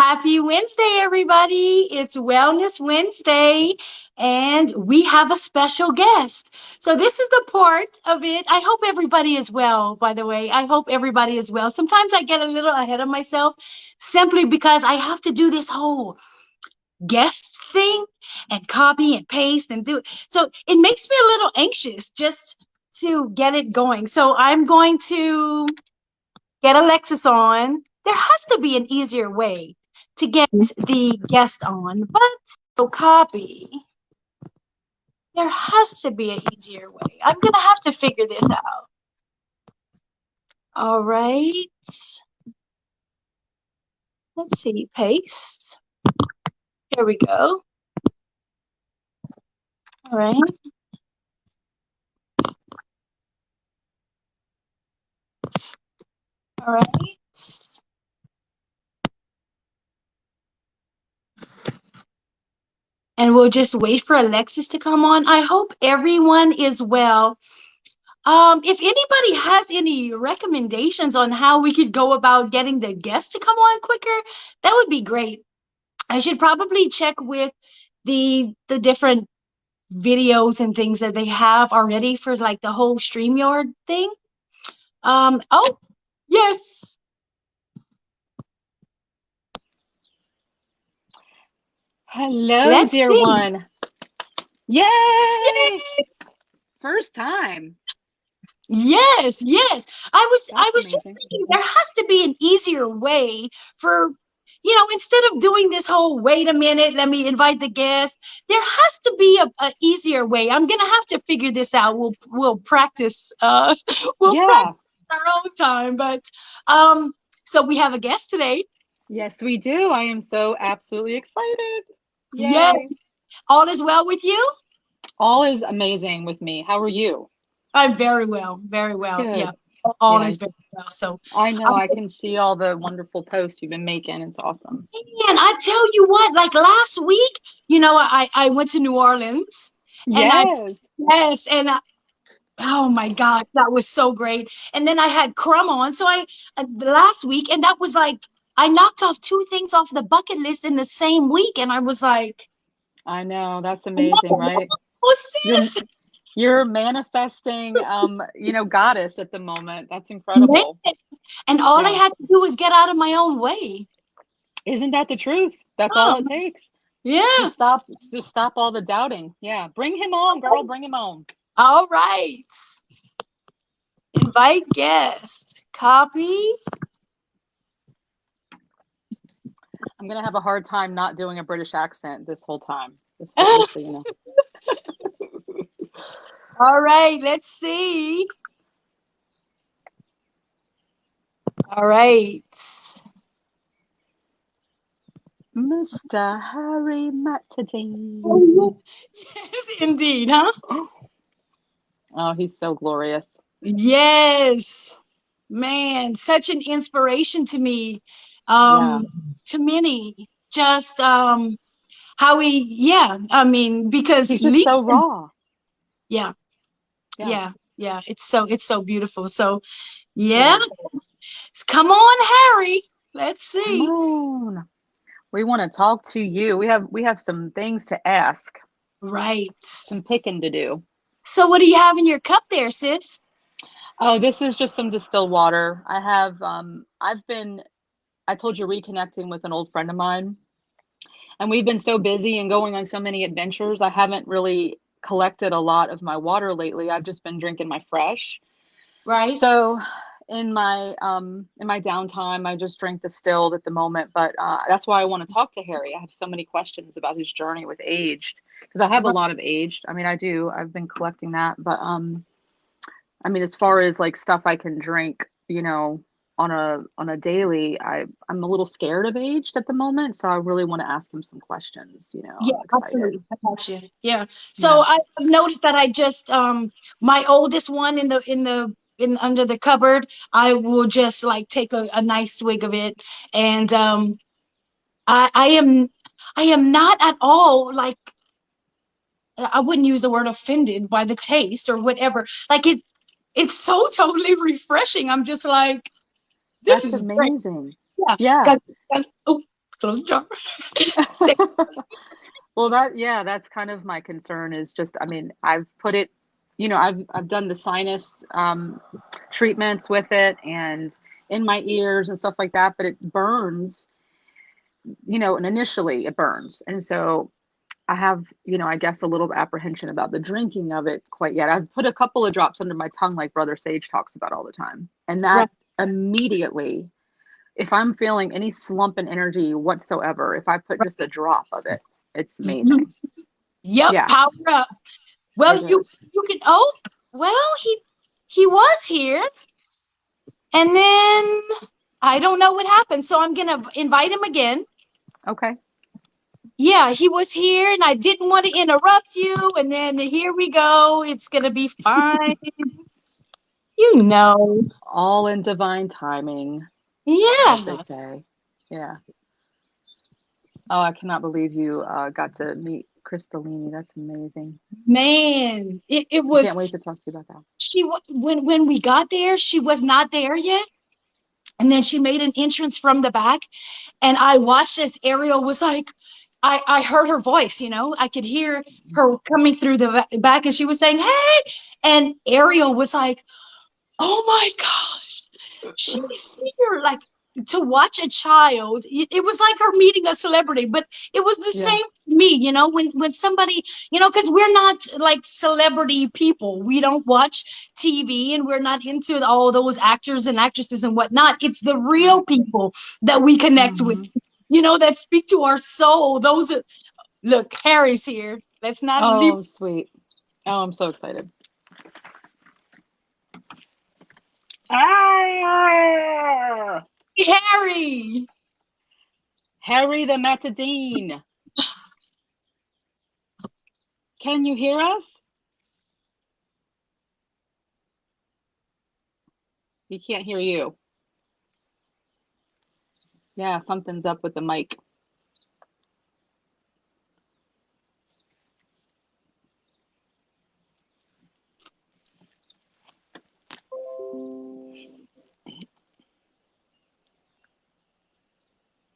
Happy Wednesday, everybody. It's Wellness Wednesday, and we have a special guest. So, this is the part of it. I hope everybody is well, by the way. I hope everybody is well. Sometimes I get a little ahead of myself simply because I have to do this whole guest thing and copy and paste and do it. So, it makes me a little anxious just to get it going. So, I'm going to get Alexis on. There has to be an easier way to get the guest on, but so copy. There has to be an easier way. I'm gonna have to figure this out. All right. Let's see. Paste. Here we go. All right. All right. And we'll just wait for Alexis to come on. I hope everyone is well. If anybody has any recommendations on how we could go about getting the guests to come on quicker, that would be great. I should probably check with the different videos and things that they have already for like the whole StreamYard thing. Oh, yes. Hello, Let's dear see. one. Yay! Yay! First time. Yes, yes. I was just Amazing. thinking there has to be an easier way for, instead of doing this whole wait a minute, let me invite the guest, there has to be a easier way. I'm gonna have to figure this out. We'll practice we'll Yeah. practice our own time. But um so we have a guest today. Yes, we do. I am so absolutely excited. Yes, Yay. all is well with you? All is amazing with me. How are you? I'm very well, very well. Yeah. Good. All Yeah, is very well. So I know. um, I can see all the wonderful posts you've been making. It's awesome. and I tell you what, like last week, I went to New Orleans and Yes. yes, and oh my God, that was so great. And then I had Crumb on. So last week, and that was like, I knocked off two things off the bucket list in the same week. And I was like, I know. That's amazing, whoa, right? You're sis. you're manifesting goddess at the moment. That's Man. incredible. And all I Yeah. had to do was get out of my own way. Isn't that the truth? That's all Oh, it takes. yeah. Just stop all the doubting. Yeah. Bring him on, girl. Bring him on. All right. Invite guest. Copy. I'm gonna have a hard time not doing a British accent this whole time. Just so you know. All right, let's see. All right. Mr. Harry Matadine. Yes, indeed, huh? Oh, he's so glorious. Yes. Man, such an inspiration to me. Yeah. To many. Just how he, yeah, I mean, because He's just Lee, so raw. yeah, Yeah. yeah, yeah. It's so beautiful. So yeah, Yeah. come on, Harry. Let's Come see. on. We want to talk to you. We have some things to ask, Right. some picking to do. So what do you have in your cup there, sis? Oh, this is just some distilled water. I told you reconnecting with an old friend of mine. And we've been so busy and going on so many adventures. I haven't really collected a lot of my water lately. I've just been drinking my fresh. Right. So in my downtime, I just drink distilled at the moment. But that's why I want to talk to Harry. I have so many questions about his journey with aged because I have a lot of aged. I mean, I do. I've been collecting that. But I mean, as far as like stuff I can drink, on a daily, I'm a little scared of aged at the moment, so I really want to ask him some questions. Yeah, I'm excited. absolutely. I got you. Yeah. So Yeah. I've noticed that I just my oldest one in under the cupboard, I will just like take a nice swig of it. And I am not at all like I wouldn't use the word offended by the taste or whatever. Like it's so totally refreshing. I'm just like, this That's is great. amazing. Yeah. Yeah. Got- oh. close the jar. Well, that's kind of my concern is just, I mean, I've put it, I've done the sinus treatments with it and in my ears and stuff like that, but it burns, and initially it burns. And so I have, I guess a little apprehension about the drinking of it quite yet. I've put a couple of drops under my tongue like Brother Sage talks about all the time. And Right. that immediately, if I'm feeling any slump in energy whatsoever, if I put just a drop of it, it's amazing. Yep, Yeah, power up. Well, it you is. you can. Oh, well, he was here, and then I don't know what happened. So I'm gonna invite him again. Okay. Yeah, he was here, and I didn't want to interrupt you. And then here we go. It's gonna be fine. You know. All in divine timing, as they Yeah, say. Yeah. Oh, I cannot believe you got to meet Crystallini. That's amazing. man. It I was can't wait to talk to you about that. when we got there, she was not there yet. And then she made an entrance from the back. And I watched as Ariel was like, I heard her voice, I could hear her coming through the back and she was saying, hey. And Ariel was like, oh my gosh, she's here. Like to watch a child, it was like her meeting a celebrity, but it was the Yeah. same for me, when somebody, because we're not like celebrity people. We don't watch TV and we're not into all those actors and actresses and whatnot. It's the real people that we connect with, Hmm. that speak to our soul. Those are, look, Harry's here. Let's not leave. Oh, sweet. Oh, I'm so excited. Ah! Harry. Harry the Matadine. Can you hear us? He can't hear you. Yeah, something's up with the mic.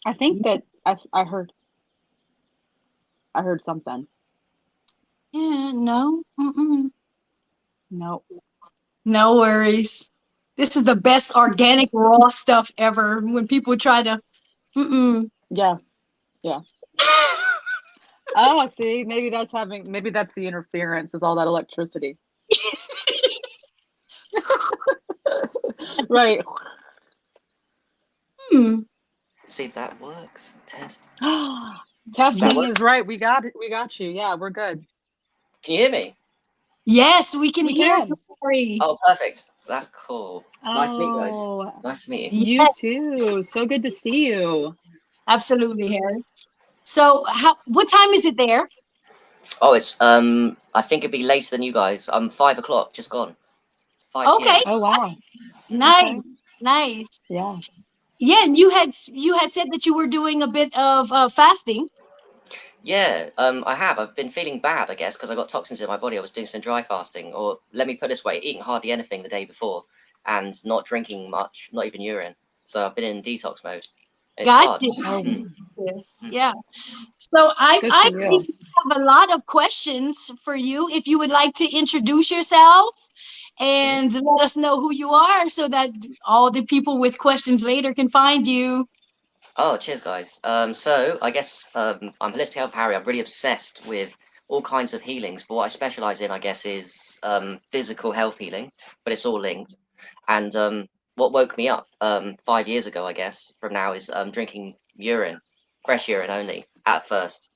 I think that I heard something. Yeah, no. Mm-mm. No. No worries. This is the best organic raw stuff ever. When people try to, mm-mm. Yeah, yeah. Oh, see, maybe that's the interference, is all that electricity. Right. Hmm. See if that works. Test. That Testing work? is right. We got it. We got you. Yeah, we're good. Can you hear me? Yes, we can We hear you, can. Harry. Oh, perfect. That's cool. Nice to meet you guys. Oh, Nice to meet you. you Yes, too. So good to see you. absolutely, Harry. So, what time is it there? Oh, it's I think it'd be later than you guys. 5 o'clock, just gone. 5 Okay, p.m. Oh, wow. nice, Okay. nice. Yeah. Yeah, and you had said that you were doing a bit of fasting. Yeah, I have. I've been feeling bad, I guess, because I got toxins in my body. I was doing some dry fasting, or let me put it this way, eating hardly anything the day before, and not drinking much, not even urine. So I've been in detox mode. And it's hard. Gotcha. Oh, Mm, mm. Yeah. So I good for I you. have a lot of questions for you. If you would like to introduce yourself Mhm. and let us know who you are so that all the people with questions later can find you. Oh, cheers, guys. So I guess I'm Holistic Health Harry. I'm really obsessed with all kinds of healings, but what I specialize in, I guess, is physical health healing, but it's all linked. And what woke me up 5 years ago, I guess, from now is drinking urine, fresh urine only at first.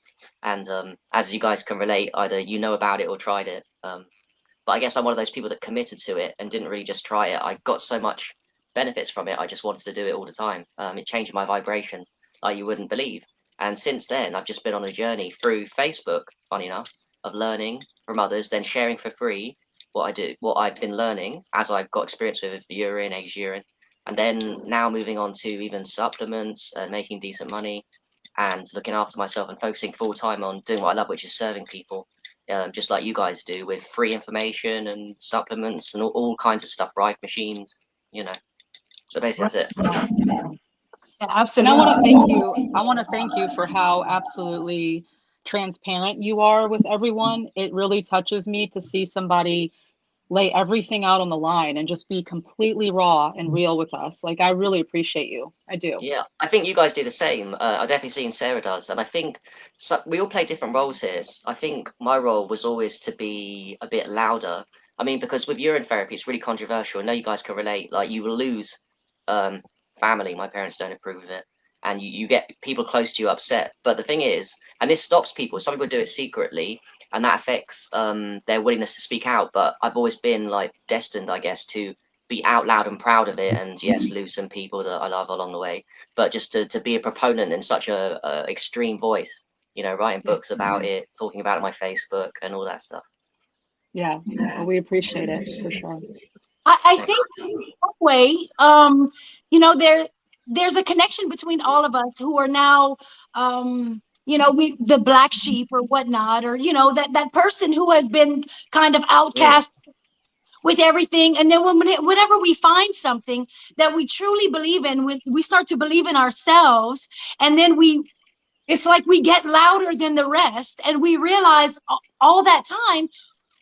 And as you guys can relate, either you know about it or tried it. But I guess I'm one of those people that committed to it and didn't really just try it. I got so much benefits from it. I just wanted to do it all the time. It changed my vibration like you wouldn't believe. And since then, I've just been on a journey through Facebook, funny enough, of learning from others, then sharing for free what I've been learning as I've got experience with urine, eggs, urine, and then now moving on to even supplements and making decent money and looking after myself and focusing full time on doing what I love, which is serving people, just like you guys do, with free information and supplements and all kinds of stuff, Rife machines, you know. So basically, Right. that's it. Yeah, And I absolutely. want to thank you. I want to thank you for how absolutely transparent you are with everyone. It really touches me to see somebody lay everything out on the line and just be completely raw and real with us. Like, I really appreciate you. I do. Yeah, I think you guys do the same. I definitely seen Sarah does, and I think we all play different roles here. I think my role was always to be a bit louder. I mean, because with urine therapy, it's really controversial. I know you guys can relate. Like, you will lose um, family. My parents don't approve of it, and you get people close to you upset. But the thing is, and this stops people. Some people do it secretly, and that affects their willingness to speak out. But I've always been like destined, I guess, to be out loud and proud of it, and yes, lose some people that I love along the way, but just to be a proponent in such a extreme voice, writing Yeah. books about it, talking about it on my Facebook and all that stuff. Yeah. Well, we appreciate it for sure. I Thanks. think in some way, there's a connection between all of us who are now, we the black sheep or whatnot, or that person who has been kind of Mm, outcast with everything. And then whenever we find something that we truly believe in, we start to believe in ourselves, and then it's like we get louder than the rest, and we realize all that time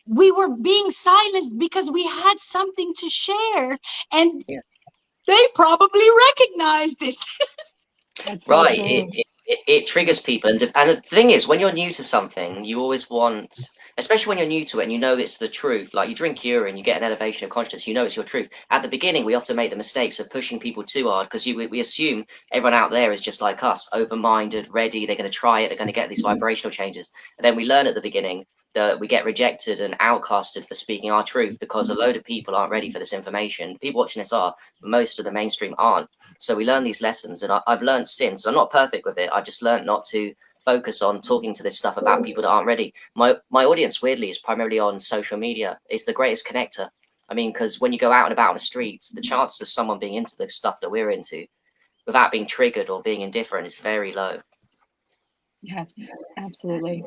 we were being silenced because we had something to share, and yeah. they probably recognized it. That's so Right. true. It triggers people. And the thing is, when you're new to something, you always want, especially when you're new to it and you know it's the truth, like you drink urine, you get an elevation of consciousness, you know it's your truth. At the beginning, we often make the mistakes of pushing people too hard because we assume everyone out there is just like us, open-minded, ready, they're going to try it, they're going to get these vibrational changes. And then we learn at the beginning that we get rejected and outcasted for speaking our truth because a load of people aren't ready for this information. People watching this are, but most of the mainstream aren't. So we learn these lessons, and I've learned since. I'm not perfect with it. I've just learned not to focus on talking to this stuff about people that aren't ready. My audience, weirdly, is primarily on social media. It's the greatest connector. I mean, because when you go out and about on the streets, the chances of someone being into the stuff that we're into without being triggered or being indifferent is very low. Yes, absolutely.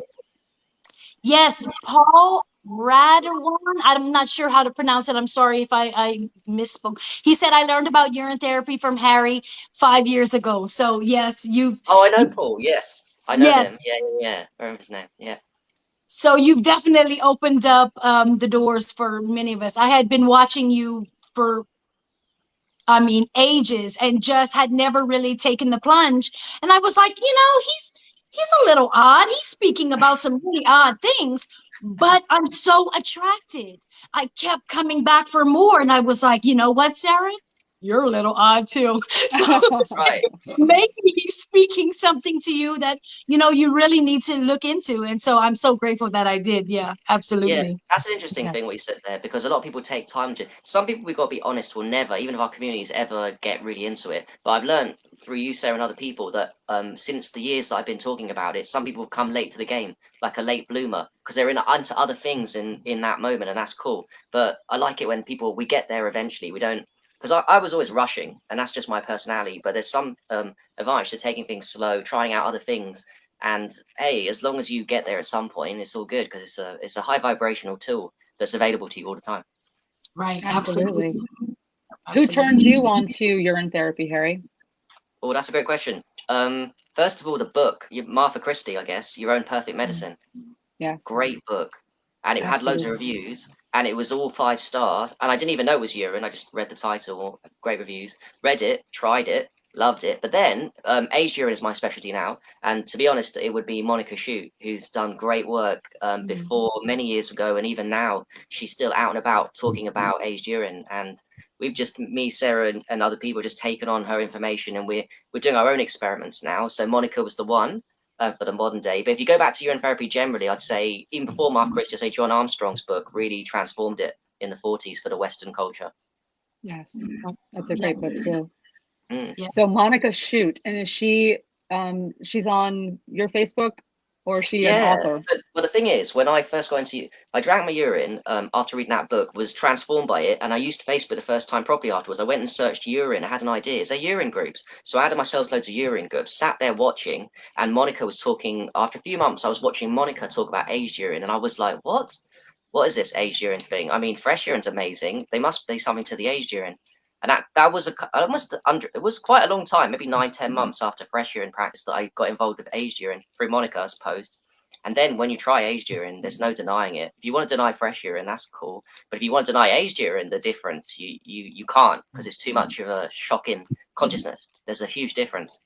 Yes, Paul Radwan. I'm not sure how to pronounce it. I'm sorry if I misspoke. He said I learned about urine therapy from Harry 5 years ago. So yes, Oh, I know you Paul. Yes, I know yes. him. Yeah, yeah, yeah. I remember his name. Yeah. So you've definitely opened up the doors for many of us. I had been watching you for, I mean, ages, and just had never really taken the plunge. And I was like, he's a little odd. He's speaking about some really odd things, but I'm so attracted. I kept coming back for more, and I was like, you know what, Sarah? You're a little odd too. So Right. maybe he's speaking something to you that you really need to look into. And so I'm so grateful that I did. Yeah, Yeah, absolutely. that's an interesting Yeah. thing what you said there because a lot of people take time to. Some people we got to be honest will never, even if our communities ever get really into it. But I've learned through you, Sarah, and other people that since the years that I've been talking about it, some people have come late to the game, like a late bloomer, because they're into other things in that moment, and that's cool. But I like it when we get there eventually. We don't because I was always rushing, and that's just my personality. But there's some advantage to taking things slow, trying out other things, and hey, as long as you get there at some point, it's all good because it's a high vibrational tool that's available to you all the time. Right. Absolutely. Absolutely. Who turned Absolutely. you on to urine therapy, Harry? Oh, that's a great question. First of all, the book, Martha Christie, I guess, Your Own Perfect Mm. Medicine. Yeah, Great book, and it had loads of absolutely. reviews, and it was all 5 stars. And I didn't even know it was urine. I just read the title, great reviews. Read it, tried it, loved it. But then, aged urine is my specialty now, and to be honest, it would be Monica Shute, who's done great work Mm. before many years ago, and even now she's still out and about talking about aged urine. And we've just me, Sarah, and other people just taken on her information, and we're doing our own experiments now. So Monica was the one for the modern day. But if you go back to urine therapy generally, I'd say even before Mark Christie, I'd say John Armstrong's book really transformed it in the 40s for the Western culture. Yes, that's a Yeah. great book too. Mm. Yeah. So Monica Shute, and is she's on your Facebook, or is she an Yeah. author? But the thing is, when I first got into, I drank my urine after reading that book, was transformed by it, and I used Facebook the first time properly afterwards. I went and searched urine. I had an idea. Is there urine groups? So I added myself loads of urine groups, sat there watching, and Monica was talking. After a few months, I was watching Monica talk about aged urine, and I was like, what? What is this aged urine thing? I mean, fresh urine's amazing. There must be something to the aged urine. And that was almost under. It was quite a long time, maybe 9-10 months after fresh urine practice that I got involved with aged urine through Monica's posts. And then when you try aged urine, there's no denying it. If you want to deny fresh urine, that's cool. But if you want to deny aged urine, the difference you can't, because it's too much of a shock in consciousness. There's a huge difference.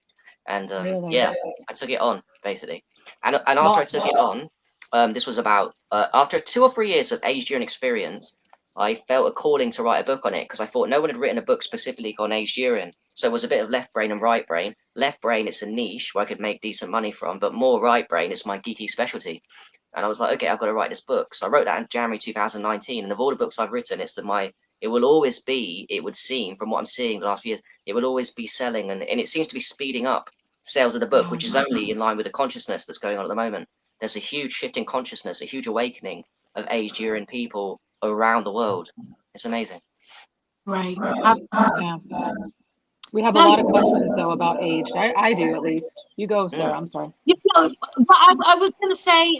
And Really? yeah, I took it on basically. And after Well, I took it on, this was about after 2 or 3 years of aged urine experience. I felt a calling to write a book on it because I thought no one had written a book specifically on aged urine. So it was a bit of left brain and right brain. Left brain, it's a niche where I could make decent money from, but more right brain is my geeky specialty. And I was like, okay, I've got to write this book. So I wrote that in January 2019. And of all the books I've written, it will always be, it would seem from what I'm seeing the last few years, it will always be selling. And it seems to be speeding up sales of the book, which is only in line with the consciousness that's going on at the moment. There's a huge shift in consciousness, a huge awakening of aged urine people around the world. It's amazing. Right. yeah. We have a Now, lot of questions though about aged. I do at least. You go, Sarah. I'm sorry. but I was going to say,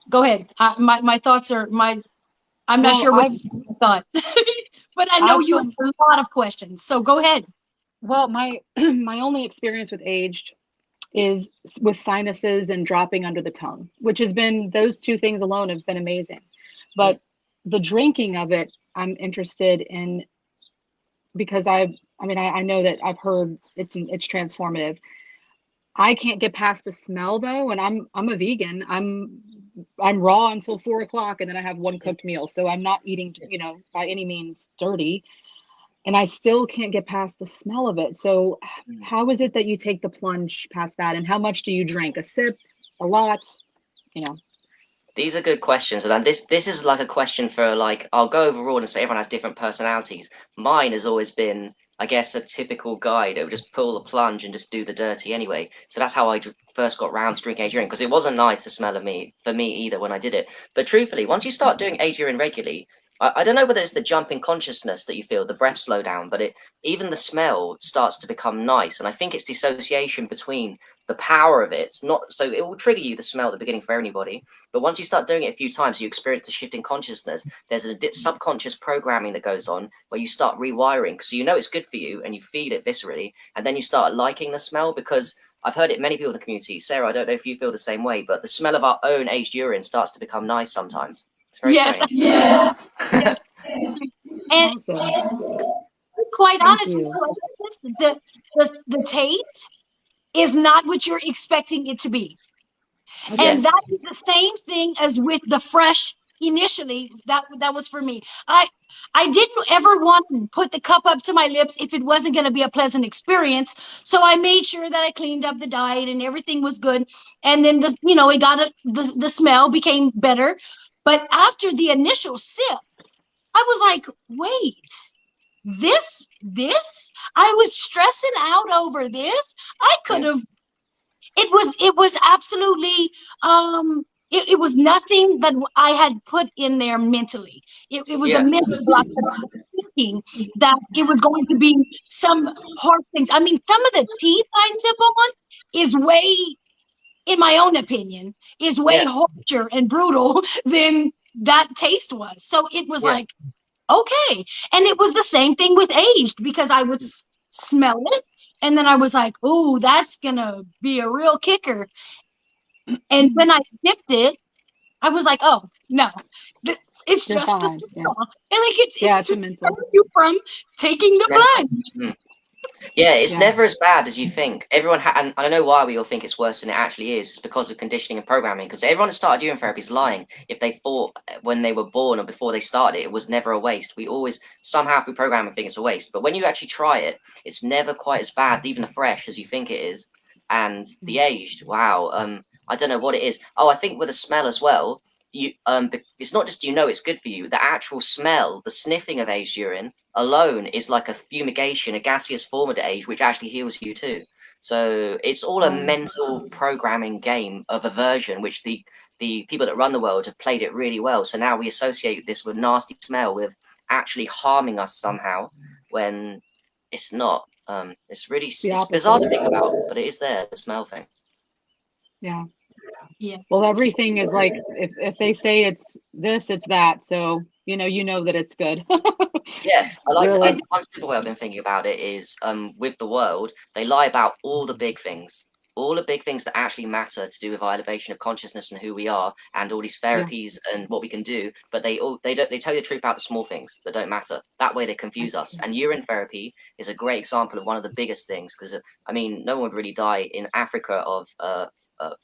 go ahead. My thoughts are I'm not Well, sure what you thought, but I know I've you have been a lot of questions. So go ahead. well, my my only experience with aged is with sinuses and dropping under the tongue, which has been, those two things alone have been amazing. But the drinking of it, I'm interested in, because I know that I've heard it's transformative. I can't get past the smell though, and I'm a vegan. I'm raw until 4 o'clock, and then I have one cooked meal. So I'm not eating, by any means dirty, and I still can't get past the smell of it. So how is it that you take the plunge past that, and how much do you drink? A sip, a lot, you know? These are good questions, and this is like a question for like I'll go overall and say everyone has different personalities. Mine has always been, I guess, a typical guy that would just pull the plunge and just do the dirty anyway. So that's how I first got round to drinking aged urine, because it wasn't nice the smell of me for me either when I did it. But truthfully, once you start doing aged urine regularly, I don't know whether it's the jump in consciousness that you feel, the breath slow down, but even the smell starts to become nice, and I think it's the association between the power of it. Not so it will trigger you the smell at the beginning for anybody, but once you start doing it a few times, you experience the shift in consciousness. There's a subconscious programming that goes on where you start rewiring. So you know it's good for you and you feel it viscerally. And then you start liking the smell, because I've heard it many people in the community. Sarah, I don't know if you feel the same way, but the smell of our own aged urine starts to become nice sometimes. It's very Yes. strange. Yes. And Awesome. quite Thank honest, you. the taste is not what you're expecting it to be. Okay. And that Yes. is the same thing as with the fresh initially. That was for me. I didn't ever want to put the cup up to my lips if it wasn't going to be a pleasant experience. So I made sure that I cleaned up the diet and everything was good. And then it got the smell became better. But after the initial sip, I was like, wait, this I was stressing out over this. I could Yeah. have it was absolutely it was nothing that I had put in there mentally. It was a Yeah. mental block that I was thinking that it was going to be some hard things. I mean, some of the teeth I sip on is way, in my own opinion, is way Yeah. harsher and brutal than that taste was. So it was Yeah. like, okay. And it was the same thing with aged, because I would smell it and then I was like, oh, that's gonna be a real kicker. And when I sipped it, I was like, oh no, it's You're just the fine. Yeah. smell. And like it's It's to a mental. deter you from taking It's the mental. plunge. Mm. Yeah, it's Yeah. never as bad as you think. And I don't know why we all think it's worse than it actually is. It's because of conditioning and programming. Because everyone that started urine therapy is lying. If they thought when they were born or before they started it, it was never a waste. We always somehow through programming think it's a waste. But when you actually try it, it's never quite as bad, even the fresh, as you think it is. And the aged, wow. I don't know what it is. Oh, I think with the smell as well. It's not just it's good for you. The actual smell, the sniffing of aged urine alone is like a fumigation, a gaseous form of the age, which actually heals you too. So it's all a Wow. mental programming game of aversion, which the people that run the world have played it really well. So now we associate this with nasty smell with actually harming us somehow, when it's not. The It's bizarre opposite. to think about, but it is there, the smell thing. Yeah. Yeah. Well, everything is like, if they say it's this, it's that. So you know that it's good. Yes, I like to. Really. One simple way I've been thinking about it is, with the world, they lie about all the big things that actually matter to do with our elevation of consciousness and who we are, and all these Yeah, therapies and what we can do. But they don't they tell you the truth about the small things that don't matter. That way they confuse us. And urine therapy is a great example of one of the biggest things because I mean, no one would really die in Africa of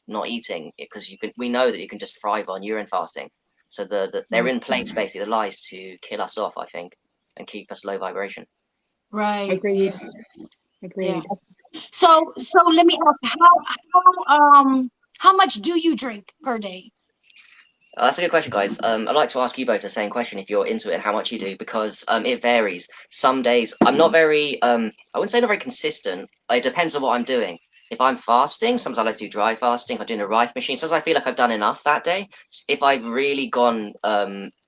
not eating because we know that you can just thrive on urine fasting. So they're yeah. in place basically the lies to kill us off, I think, and keep us low vibration. Right. Agreed. Yeah. Agreed. So let me ask, how much do you drink per day? That's a good question, guys. I'd like to ask you both the same question if you're into it and how much you do, because it varies. Some days I'm not very, I wouldn't say not very consistent. It depends on what I'm doing. If I'm fasting, sometimes I like to do dry fasting. If I'm doing a Rife machine, sometimes I feel like I've done enough that day. If I've really gone,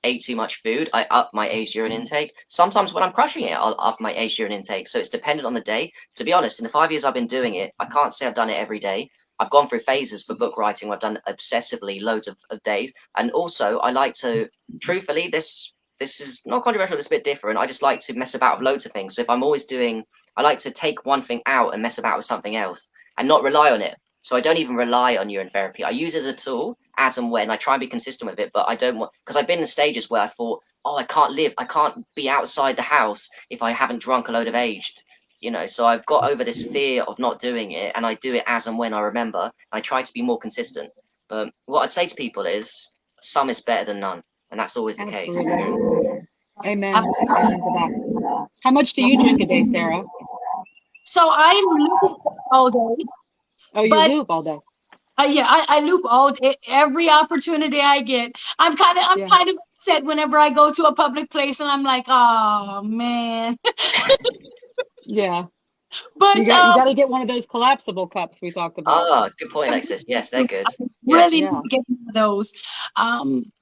ate too much food, I up my aged urine intake. Sometimes when I'm crushing it, I'll up my aged urine intake. So it's dependent on the day. To be honest, in the 5 years I've been doing it, I can't say I've done it every day. I've gone through phases for book writing where I've done obsessively loads of days. And also, I like to, truthfully, this is not controversial. It's a bit different. I just like to mess about with loads of things. So if I'm always doing, I like to take one thing out and mess about with something else and not rely on it. So I don't even rely on urine therapy. I use it as a tool as and when I try and be consistent with it. But I don't want because I've been in stages where I thought, oh, I can't be outside the house if I haven't drunk a load of aged. So I've got over this fear of not doing it, and I do it as and when I remember. I try to be more consistent. But what I'd say to people is some is better than none, and that's always the case. Absolutely. Um, Amen. Amen to that. How much do you drink a day, Sarah? So I'm looping all day, Oh, you but loop all day. yeah, I loop all day, every opportunity I get. I'm Yeah. kind of upset whenever I go to a public place and I'm like, oh man. Yeah. But You got to get one of those collapsible cups we talked about. Ah, good point, I Alexis. Yes, they're good. Yeah. really need Yeah. to get one of those.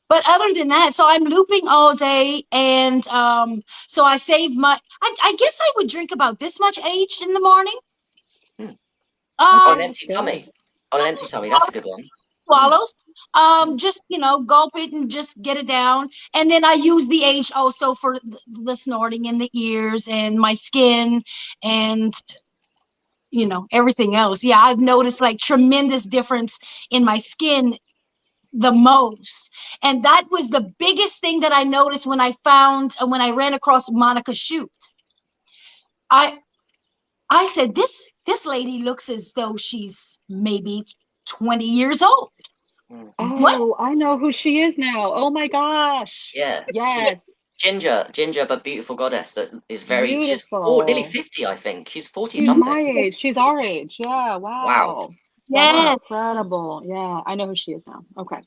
But other than that, so I'm looping all day, and so I save my. I guess I would drink about this much aged in the morning. Hmm. On Um, an Okay, that's empty good. tummy. On an empty tummy, that's a good one. Hmm. Swallows. Just gulp it and just get it down, and then I use the H also for the snorting in the ears and my skin, and everything else. Yeah, I've noticed like tremendous difference in my skin the most, and that was the biggest thing that I noticed when I ran across Monica Shoot. I I said this lady looks as though she's maybe 20 years old. Hmm. What? Oh, I know who she is now. Oh my gosh. Yeah, she's Yes. ginger, but beautiful goddess that is very. She's nearly Beautiful. 50, I think. She's 40 She's something. my age. She's our age. Yeah. Wow, Wow. That's wow. Yeah. incredible. Yeah. I know who she is now. Okay. And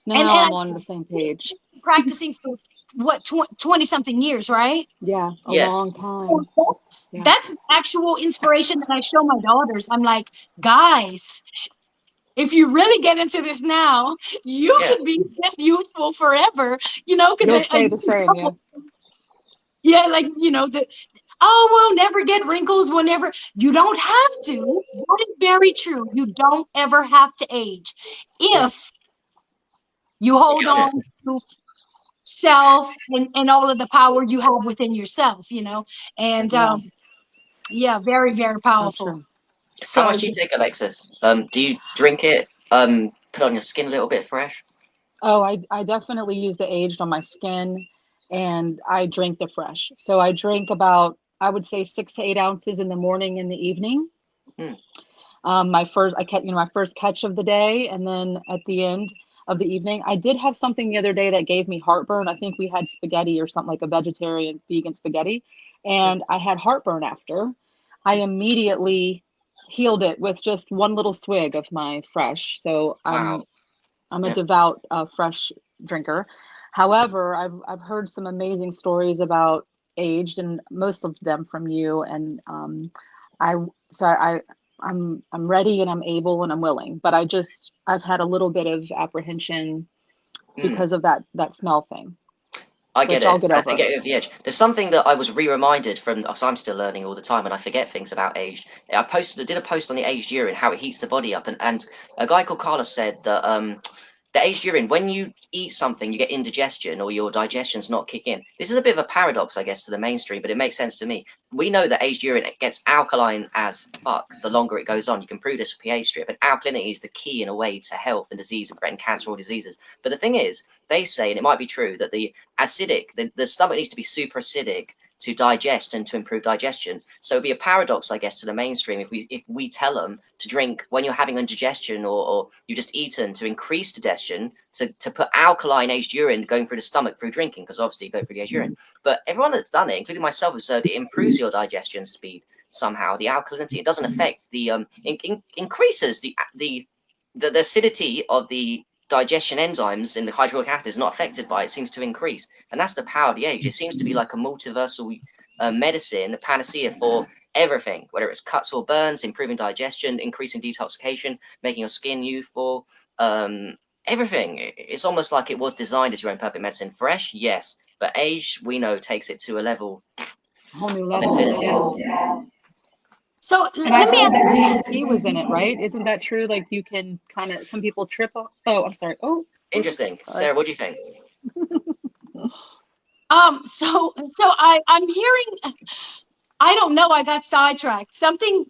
Now and I'm I on the same page. she's been practicing for what 20 something years, right? Yeah. A Yes. long So time. Yeah. that's actual inspiration that I show my daughters. I'm like, guys, if you really get into this now, you Yeah. could be this youthful forever, You'll because stay the same. Yeah. yeah, like the oh, we'll never get wrinkles, whenever you don't have to. That is very true. You don't ever have to age Hmm. if you hold Yeah. on to self and all of the power you have within yourself, and Yeah. yeah, very, very So powerful. true. How So much do you take, Alexis? Do you drink it? Put it on your skin a little bit fresh? Oh, I definitely use the aged on my skin and I drink the fresh. So I drink about, I would say 6 to 8 ounces in the morning and the evening. Hmm. My first catch of the day, and then at the end of the evening, I did have something the other day that gave me heartburn. I think we had spaghetti or something like a vegetarian vegan spaghetti, Hmm. and I had heartburn after. I immediately healed it with just one little swig of my fresh. So Wow. I'm a Yeah. devout fresh drinker. However, I've heard some amazing stories about aged, and most of them from you. And I so I'm ready and I'm able and I'm willing, but I've had a little bit of apprehension Hmm. because of that smell thing, I get which I'll it. get I over. get over the edge. There's something that I was re-reminded from, so I'm still learning all the time, and I forget things about aged. I did a post on the aged urine, how it heats the body up, and a guy called Carlos said that the aged urine, when you eat something, you get indigestion or your digestion's not kicking in. This is a bit of a paradox, I guess, to the mainstream, but it makes sense to me. We know that aged urine gets alkaline as fuck the longer it goes on. You can prove this with pH strip, and alkalinity is the key in a way to health and disease and preventing cancer or diseases. But the thing is, they say, and it might be true, that the stomach needs to be super acidic to digest and to improve digestion. So it'd be a paradox, I guess, to the mainstream if we tell them to drink when you're having indigestion or you just eaten to increase digestion, to put alkaline aged urine going through the stomach through drinking, because obviously you go through the aged urine. But everyone that's done it, including myself, has said it improves your digestion speed somehow. The alkalinity, it doesn't affect the increases the acidity of the digestion enzymes in the hydrochloric acid is not affected by it, seems to increase. And that's the power of the age. It seems to be like a multiversal medicine, a panacea for everything, whether it's cuts or burns, improving digestion, increasing detoxification, making your skin youthful, everything. It's almost like it was designed as your own perfect medicine. Fresh, yes, but age, we know, takes it to a level whole new of level. infinity. Yeah. So And I let me heard ask. that DMT was in it, right? Isn't that true? Like you can kind of, some people trip off. Oh, I'm sorry. Oh, Interesting. sorry. Sarah, what do you think? I'm hearing. I don't know. I got sidetracked. Something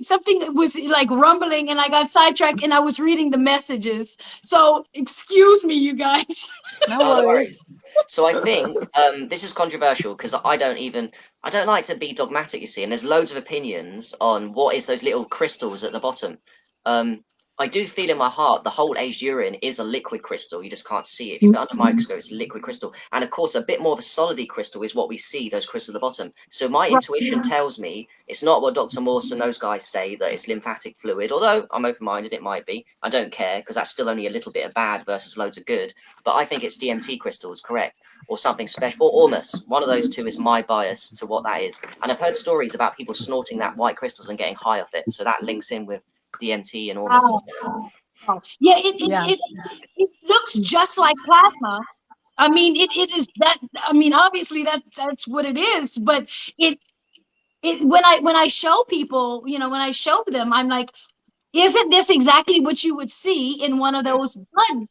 was like rumbling, and I got sidetracked, and I was reading the messages. So excuse me, you guys. No Oh, no worries. worries. So I think this is controversial because I don't like to be dogmatic, you see, and there's loads of opinions on what is those little crystals at the bottom. Um, I do feel in my heart the whole aged urine is a liquid crystal. You just can't see it. If you put it under a microscope, it's a liquid crystal. And of course, a bit more of a solidy crystal is what we see, those crystals at the bottom. So my intuition tells me it's not what Dr. Morse and those guys say, that it's lymphatic fluid, although I'm open-minded, it might be. I don't care because that's still only a little bit of bad versus loads of good. But I think it's DMT crystals, correct? Or something special, or ormus. One of those two is my bias to what that is. And I've heard stories about people snorting that white crystals and getting high off it. So that links in with DMT and ormus and stuff. Yeah, Yeah. it looks just like plasma. I mean, it is that. I mean, obviously that's what it is. But it when I show people, when I show them, I'm like, isn't this exactly what you would see in one of those blood?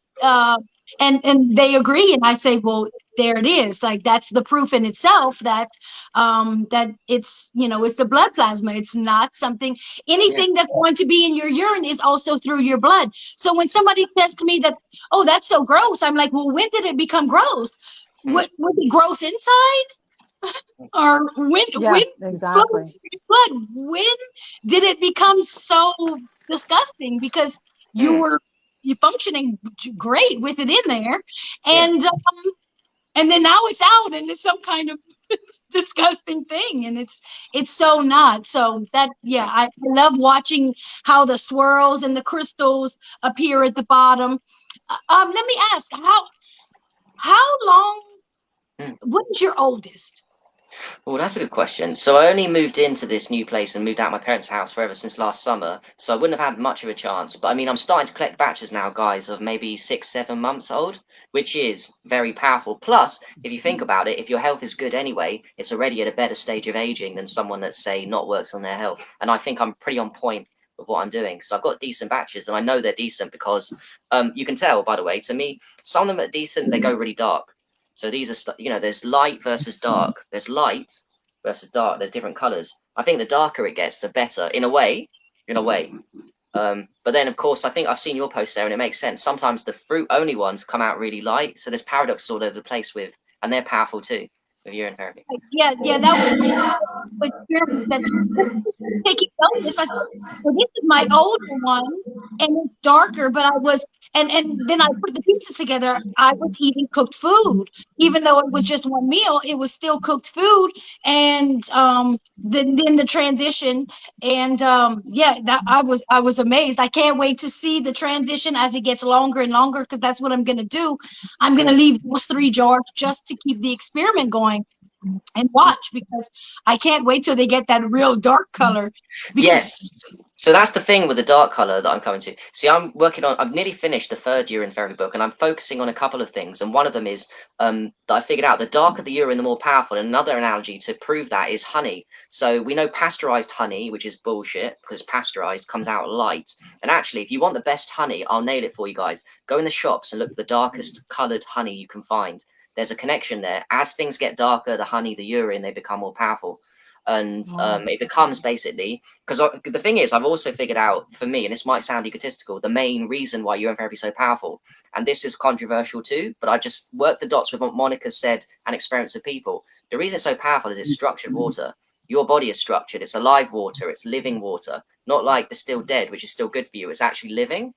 And they agree, and I say, well, there it is. Like that's the proof in itself that that it's the blood plasma. It's not something. Anything that's going to be in your urine is also through your blood. So when somebody says to me that, oh, that's so gross, I'm like, well, when did it become gross? What was it gross inside? Or when Yes, exactly. blood, when did it become so disgusting? Because you were functioning great with it in there, and then now it's out and it's some kind of disgusting thing, and it's so not. So that, yeah, I love watching how the swirls and the crystals appear at the bottom. Let me ask, how long, what is your oldest? Well, that's a good question. So I only moved into this new place and moved out of my parents' house forever since last summer. So I wouldn't have had much of a chance. But I mean, I'm starting to collect batches now, guys, of maybe 6, 7 months old, which is very powerful. Plus, if you think about it, if your health is good anyway, it's already at a better stage of aging than someone that's, say, not works on their health. And I think I'm pretty on point with what I'm doing. So I've got decent batches, and I know they're decent because you can tell, by the way, to me, some of them are decent, they go really dark. So these are, there's light versus dark. There's light versus dark. There's different colors. I think the darker it gets, the better. In a way. But then, of course, I think I've seen your post there, and it makes sense. Sometimes the fruit-only ones come out really light. So there's paradoxes all over the place with, and they're powerful too, with urine therapy. Yeah, that was experiment that taking notice. I said, well, this is my older one, and it's darker, but and then I put the pieces together. I was eating cooked food, even though it was just one meal. It was still cooked food, and then the transition, and that I was amazed. I can't wait to see the transition as it gets longer and longer, because that's what I'm gonna do. I'm gonna leave those 3 jars just to keep the experiment going. and watch, because I can't wait till they get that real dark color. Because Yes. So that's the thing with the dark color that I'm coming to. See, I've nearly finished the third urine therapy book, and I'm focusing on a couple of things. And one of them is that I figured out the darker the urine, the more powerful. And another analogy to prove that is honey. So we know pasteurized honey, which is bullshit because pasteurized comes out light. And actually, if you want the best honey, I'll nail it for you guys. Go in the shops and look for the darkest colored honey you can find. There's a connection there. As things get darker, the honey, the urine, they become more powerful. And it becomes basically, because the thing is, I've also figured out, for me, and this might sound egotistical, the main reason why urine therapy is so powerful, and this is controversial too, but I just worked the dots with what Monica said and experience of people. The reason it's so powerful is it's structured water. Your body is structured. It's alive water. It's living water, not like distilled dead, which is still good for you. It's actually living.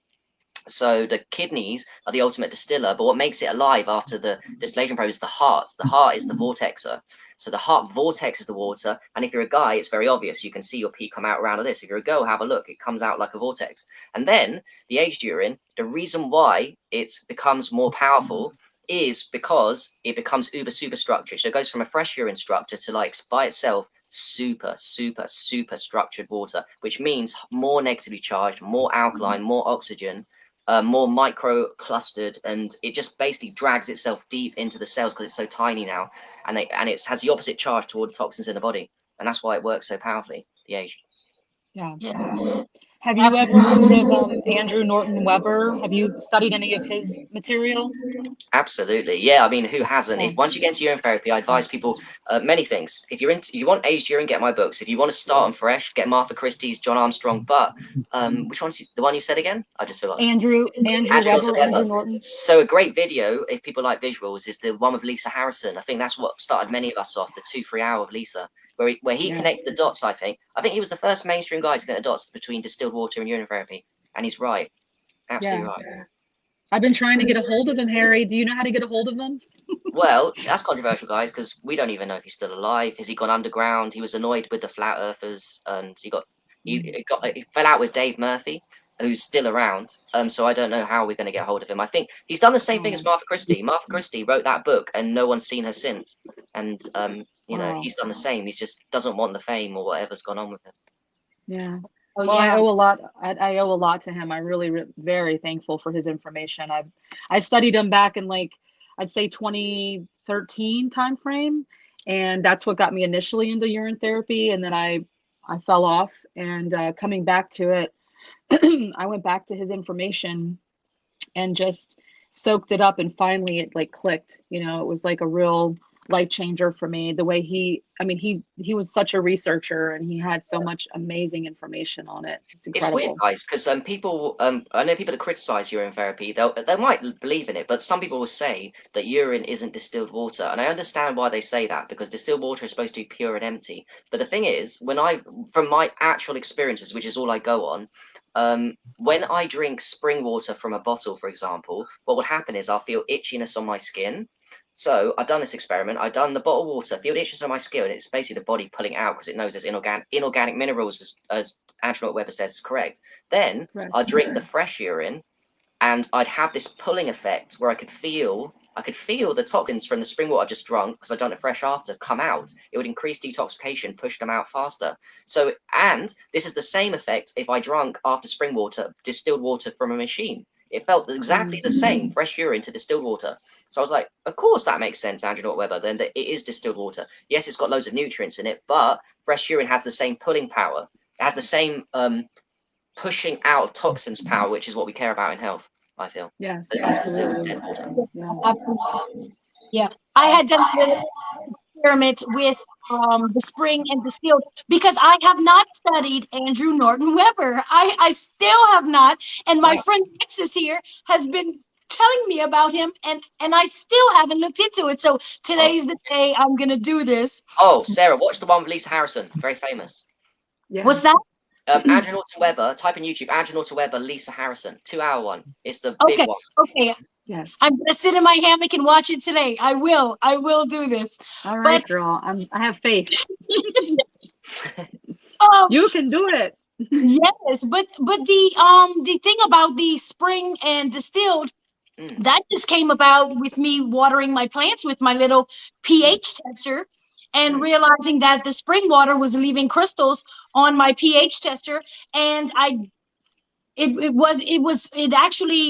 So the kidneys are the ultimate distiller, but what makes it alive after the distillation process is the heart. The heart is the vortexer. So the heart vortexes the water, and if you're a guy, it's very obvious. You can see your pee come out around this. If you're a girl, have a look. It comes out like a vortex. And then the aged urine, the reason why it becomes more powerful is because it becomes uber super structured. So it goes from a fresh urine structure to, like, by itself, super structured water, which means more negatively charged, more alkaline, more oxygen, more micro clustered, and it just basically drags itself deep into the cells because it's so tiny now, and it has the opposite charge toward toxins in the body, and that's why it works so powerfully. The age. Yeah. yeah, Have you ever heard of Andrew Norton Weber? Have you studied any of his material? Absolutely, yeah. I mean, who hasn't? Yeah. If once you get into urine therapy, I advise people many things. If you want aged urine, get my books. If you want to start on fresh, get Martha Christie's, John Armstrong. But which one's the one you said again? I just forgot. Andrew Andrew Norton Weber, Andrew Webber. Norton. So a great video, if people like visuals, is the one with Lisa Harrison. I think that's what started many of us off, the 2-3 hour of Lisa, where he Yeah. connected the dots. I think he was the first mainstream guy to connect the dots between distilled water and urine therapy, and he's right, Yeah. absolutely right. I've been trying to get a hold of him, Harry. Do you know how to get a hold of him? Well, that's controversial, guys, because we don't even know if he's still alive. Has he gone underground? He was annoyed with the flat earthers, and he fell out with Dave Murphy, who's still around. So I don't know how we're going to get hold of him. I think he's done the same thing as Martha Christie. Martha Christie wrote that book, and no one's seen her since. And Wow. he's done the same. He just doesn't want the fame or whatever's gone on with him. Yeah. oh Well, I yeah, owe a lot. I owe a lot to him. I'm really very thankful for his information. I studied him back in, like, I'd say 2013 time frame, and that's what got me initially into urine therapy. And then I fell off, and coming back to it, I went back to his information and just soaked it up, and finally it, like, clicked. It was like a real life changer for me. The way he was such a researcher, and he had so much amazing information on it. It's It's weird, incredible. guys, because people, I know people that criticize urine therapy. They might believe in it, but some people will say that urine isn't distilled water, and I understand why they say that, because distilled water is supposed to be pure and empty. But the thing is, from my actual experiences, which is all I go on, when I drink spring water from a bottle, for example, what will happen is I'll feel itchiness on my skin. So I've done this experiment. I've done the bottled water, feel the itchiness on my skin, and it's basically the body pulling it out because it knows there's inorganic minerals, as Andrew Webber says is correct. Then Correct. I'd drink the fresh urine, and I'd have this pulling effect where I could feel the toxins from the spring water I just drunk, because I'd done it fresh after, come out. It would increase detoxification, push them out faster. So, and this is the same effect if I drunk after spring water, distilled water from a machine. It felt exactly the same, fresh urine to distilled water. So I was like, of course that makes sense, Andrew Webber, then that it is distilled water. Yes, it's got loads of nutrients in it, but fresh urine has the same pulling power. It has the same pushing out of toxins power, which is what we care about in health, I feel. Yes, That's distilled absolutely. dead water. Yeah. absolutely. Yeah, I had done a little experiment with the spring and distilled, because I have not studied Andrew Norton Weber. I still have not, and my Wow. friend Alexis here has been telling me about him, and I still haven't looked into it. So Oh. today's the day I'm gonna do this. Oh, Sarah, watch the one with Lisa Harrison. Very famous. Yeah. What's that? Andrew Norton Webber, type in YouTube, Andrew Norton Webber, Lisa Harrison. 2 hour one. It's the big Okay, one. okay. Yes. I'm gonna sit in my hammock and watch it today. I will. I will do this. All right, But girl. I have faith. um, You can do it. yes, but the thing about the spring and distilled, that just came about with me watering my plants with my little pH tester. and realizing that the spring water was leaving crystals on my pH tester, and it actually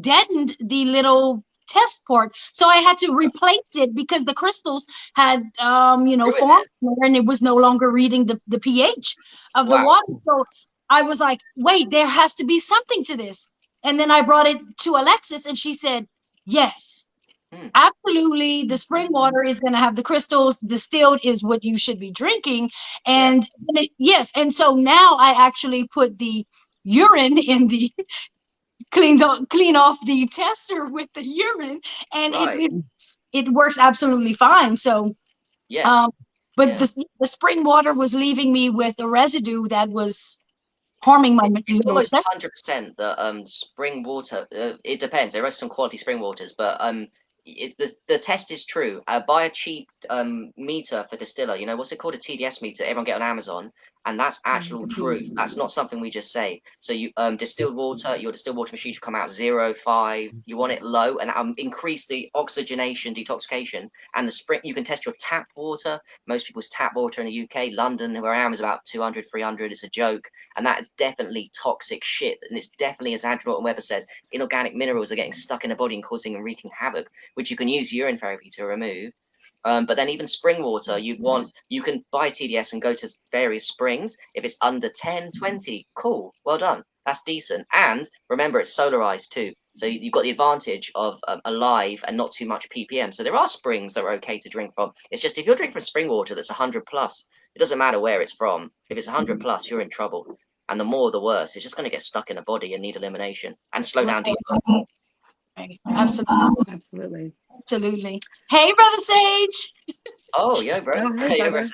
deadened the little test port, so I had to replace it because the crystals had Ruined formed it. and it was no longer reading the pH of the Wow. water. So I was like, wait, there has to be something to this. And then I brought it to Alexis, and she said, yes, absolutely, the spring water is going to have the crystals. Distilled is what you should be drinking. Yeah. And yes, and so now I actually put the urine in the clean off the tester with the urine, and Right. it works absolutely fine. So Yes. um but Yeah. the spring water was leaving me with a residue that was harming my It's little almost test. 100% that spring water. It depends. There are some quality spring waters, but it's the test is true. Buy a cheap meter for distiller. You know what's it called? A TDS meter. Everyone get on Amazon, and that's actual truth. That's not something we just say. So you distilled water. Your distilled water machine should come out 0.5. You want it low and increase the oxygenation, detoxification, and the spring. You can test your tap water. Most people's tap water in the UK, London, where I am, is about 200, 300. It's a joke. And that is definitely toxic shit. And it's definitely, as Andrew Morton Webber says, inorganic minerals are getting stuck in the body and causing and wreaking havoc, which you can use urine therapy to remove. But then even spring water, you can buy TDS and go to various springs. If it's under 10, 20, cool, well done. That's decent. And remember, it's solarized too. So you've got the advantage of alive and not too much ppm. So there are springs that are okay to drink from. It's just if you're drinking from spring water that's 100 plus, it doesn't matter where it's from. If it's 100 plus, you're in trouble. And the more, the worse. It's just going to get stuck in the body and need elimination and slow down detox. Right. Absolutely. Absolutely. Absolutely. Hey, Brother Sage. Oh, yo, bro. Oh, hey, Yo, brother.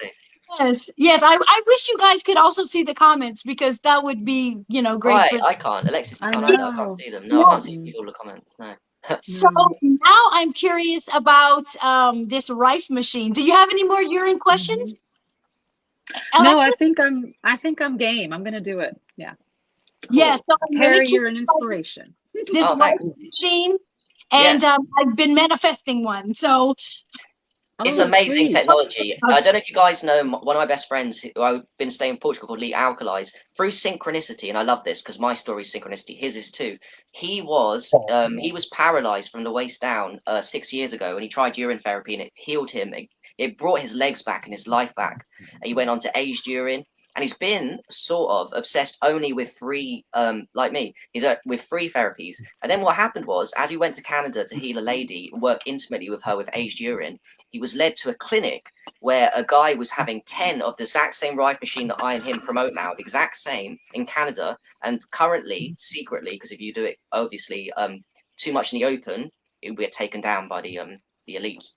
Rosie. Yes. I wish you guys could also see the comments, because that would be, great Right, for. I can't. Alexis, you I can't either. I can't know. see them. No, I No. can't see all the comments. No. So No. now I'm curious about this Rife machine. Do you have any more urine questions, No, Alexis? I think I'm game. I'm gonna do it. Yeah. Yes. Cool. So I'm really Harry, curious you're an about inspiration. this Oh, Rife thanks. machine, and Yes. I've been manifesting one. So It's Oh, amazing sweet. technology. I don't know if you guys know one of my best friends who I've been staying in Portugal called Lee Alkalis through synchronicity, and I love this because my story is synchronicity. His is too. He was paralyzed from the waist down 6 years ago, and he tried urine therapy, and it healed him. It brought his legs back and his life back. And he went on to aged urine, and he's been sort of obsessed only with free, like me. He's with free therapies. And then what happened was, as he went to Canada to heal a lady, work intimately with her with aged urine, he was led to a clinic where a guy was having 10 of the exact same Rife machine that I and him promote now, the exact same in Canada. And currently, secretly, because if you do it obviously too much in the open, it will get taken down by the elites.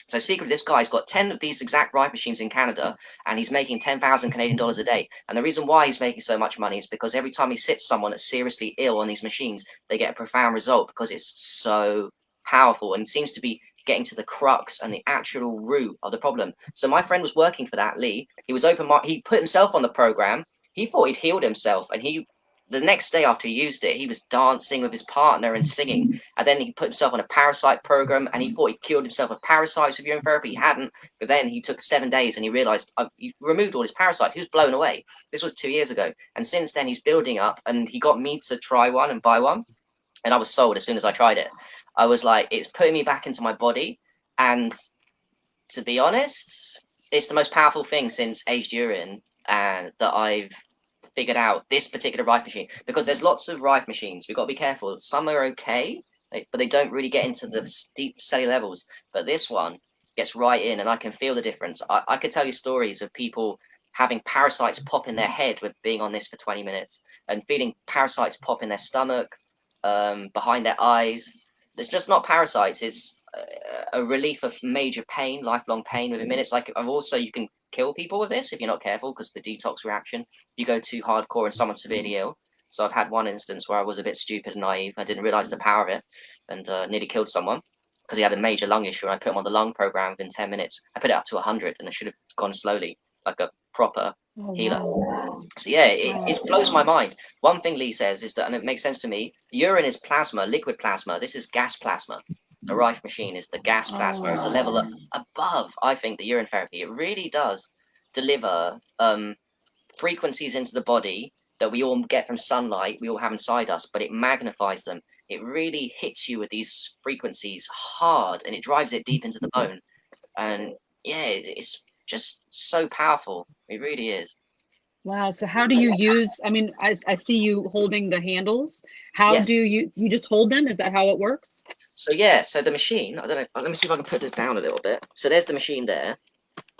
So secretly, this guy's got 10 of these exact Rife machines in Canada, and he's making 10,000 Canadian dollars a day. And the reason why he's making so much money is because every time he sits someone that's seriously ill on these machines, they get a profound result because it's so powerful and seems to be getting to the crux and the actual root of the problem. So my friend was working for that, Lee. He was he put himself on the program. He thought he'd healed himself, and the next day after he used it, he was dancing with his partner and singing. And then he put himself on a parasite program, and he thought he cured himself of parasites with urine therapy. He hadn't. But then he took 7 days, and he realized he removed all his parasites. He was blown away. This was 2 years ago, and since then he's building up. And he got me to try one and buy one, and I was sold as soon as I tried it. I was like, it's putting me back into my body, and to be honest, it's the most powerful thing since aged urine, and that I've figured out this particular Rife machine, because there's lots of Rife machines. We've got to be careful. Some are okay, but they don't really get into the deep cellular levels. But this one gets right in, and I can feel the difference. I could tell you stories of people having parasites pop in their head with being on this for 20 minutes, and feeling parasites pop in their stomach, behind their eyes. It's just not parasites. It's a relief of major pain, lifelong pain within minutes. Like I've also, you can kill people with this if you're not careful because the detox reaction. You go too hardcore and someone's severely ill. So I've had one instance where I was a bit stupid and naive. I didn't realize the power of it, and nearly killed someone because he had a major lung issue. And I put him on the lung program within 10 minutes. I put it up to 100, and I should have gone slowly, like a proper Oh, healer. wow. So yeah, Wow. it blows my mind. One thing Lee says is that, and it makes sense to me, urine is plasma, liquid plasma. This is gas plasma. The Rife machine is the gas plasma. It's a level above, I think, the urine therapy. It really does deliver frequencies into the body that we all get from sunlight, we all have inside us, but it magnifies them. It really hits you with these frequencies hard and it drives it deep into the bone. And yeah, it's just so powerful. It really is. Wow. So how do you use, I mean, I see you holding the handles. How Yes. do you just hold them? Is that how it works? So yeah, so the machine, I don't know, let me see if I can put this down a little bit. So there's the machine there,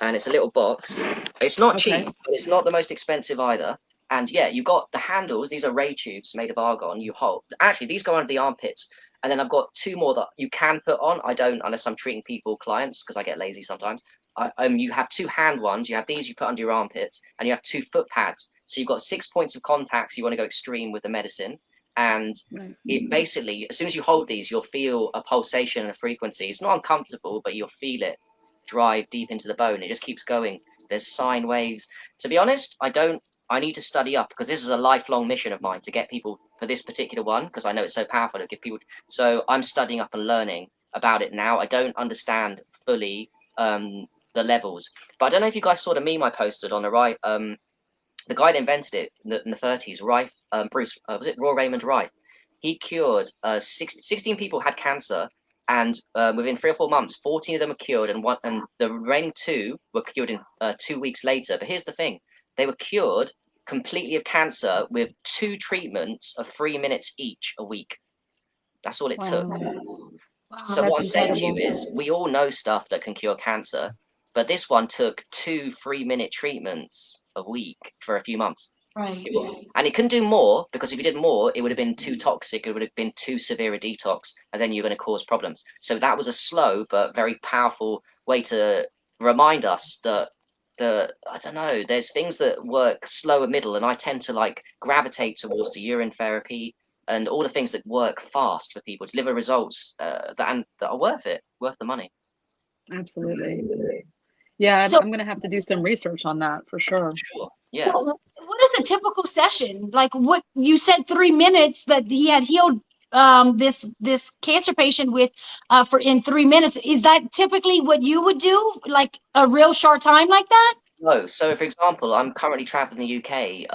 and it's a little box. It's not cheap, Okay. but it's not the most expensive either. And yeah, you got the handles. These are ray tubes made of argon. You hold. Actually, these go under the armpits. And then I've got two more that you can put on. I don't, unless I'm treating people, clients, because I get lazy sometimes. You have two hand ones. You have these you put under your armpits, and you have two foot pads. So you've got 6 points of contact. So you want to go extreme with the medicine, and Right. it basically, as soon as you hold these, you'll feel a pulsation and a frequency. It's not uncomfortable, but you'll feel it drive deep into the bone. It just keeps going. There's sine waves. To be honest, I need to study up because this is a lifelong mission of mine to get people for this particular one because I know it's so powerful to give people. So I'm studying up and learning about it now. I don't understand fully the levels, but I don't know if you guys saw the meme I posted on the right. The guy that invented it in the 30s, Rife, Bruce, was it Raw Raymond Rife? He cured 16 people had cancer, and within 3 or 4 months, 14 of them were cured, and the remaining two were cured in 2 weeks later. But here's the thing: they were cured completely of cancer with 2 treatments of 3 minutes each a week. That's all it took. Wow. So Wow. what That's I'm saying to you incredible. is, we all know stuff that can cure cancer, but this one took 2 3-minute treatments a week for a few months. Right. And it couldn't do more because if you did more, it would have been too toxic. It would have been too severe a detox, and then you're going to cause problems. So that was a slow but very powerful way to remind us that I don't know. There's things that work slower middle, and I tend to like gravitate towards the urine therapy and all the things that work fast for people to deliver results that are worth it, worth the money. Absolutely. Yeah, So, I'm gonna have to do some research on that for sure. Sure. Yeah. what is a typical session? Like what you said, 3 minutes that he had healed this cancer patient with for in 3 minutes. Is that typically what you would do? Like a real short time like that? No, so for example, I'm currently traveling the UK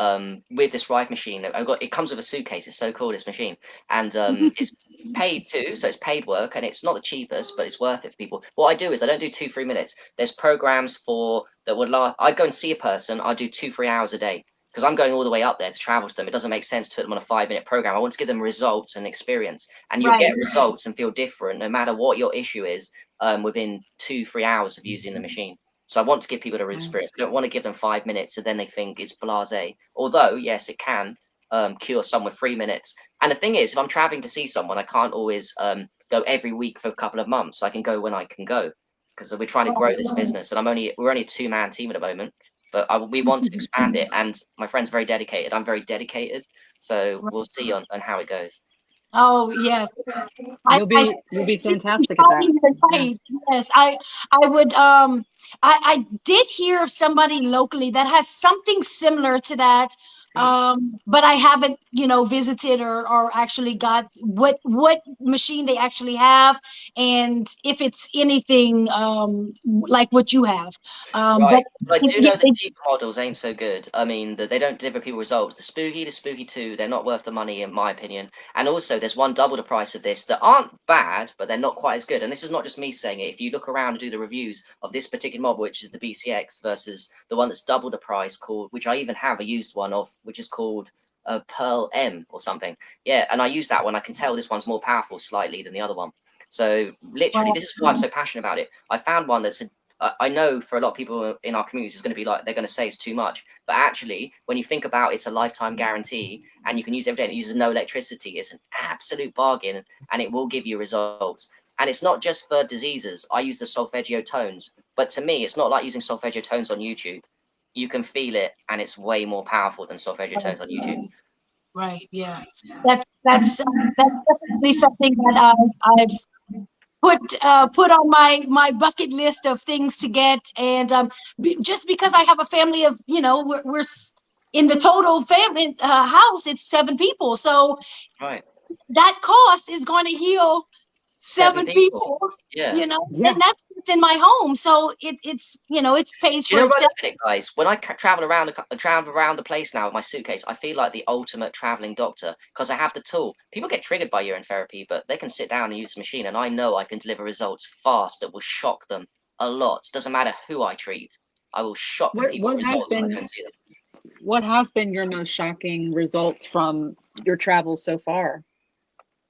with this Rife machine. It comes with a suitcase. It's so cool, this machine, and it's paid too, so it's paid work, and it's not the cheapest, but it's worth it for people. What I do is I don't do 2 3 minutes. There's programs for that would last. I go and see a person. I do 2 3 hours a day because I'm going all the way up there to travel to them. It doesn't make sense to put them on a 5 minute program. I want to give them results and experience, and you'll Right. get results and feel different no matter what your issue is within 2 3 hours of using the machine. So I want to give people the real Wow. experience. I don't want to give them 5 minutes and then they think it's blasé. Although, yes, it can cure some with 3 minutes. And the thing is, if I'm traveling to see someone, I can't always go every week for a couple of months. I can go when I can go because we're trying to grow this business. And we're only a 2-man team at the moment, but we want to expand it. And my friend's very dedicated. I'm very dedicated. So we'll see on how it goes. Oh yes. I You'll be see fantastic at that. Yeah. right. Yes, I would I did hear of somebody locally that has something similar to that. Hmm. But I haven't, visited or actually got what machine they actually have and if it's anything like what you have. Right. But But I do yeah, know the cheap models ain't so good. I mean, they don't deliver people results. The Spooky 2, they're not worth the money, in my opinion. And also, there's one double the price of this that aren't bad, but they're not quite as good. And this is not just me saying it. If you look around and do the reviews of this particular model, which is the BCX, versus the one that's double the price, which I even have a used one of, which is called Pearl M or something. Yeah, and I use that one. I can tell this one's more powerful slightly than the other one. So literally, well, this is why I'm so passionate about it. I found one that's I know for a lot of people in our community, it's going to be like they're going to say it's too much. But actually, when you think about it's a lifetime guarantee and you can use it every day, and it uses no electricity, it's an absolute bargain and it will give you results. And it's not just for diseases. I use the solfeggio tones, but to me, it's not like using solfeggio tones on YouTube. You can feel it, and it's way more powerful than solfeggio tones on YouTube. right, yeah. That's definitely something that I've put on my bucket list of things to get and just because I have a family of in the total family house it's 7 people, so Right. that cost is going to heal Seven 7 people. people, Yeah. Yeah. and that's in my home. So it's, it pays Do you for know what, itself. guys? When I travel around the place now with my suitcase, I feel like the ultimate traveling doctor because I have the tool. People get triggered by urine therapy, but they can sit down and use the machine, and I know I can deliver results fast that will shock them a lot. Doesn't matter who I treat, I will shock people with results when I go and see them. What has been your most shocking results from your travels so far?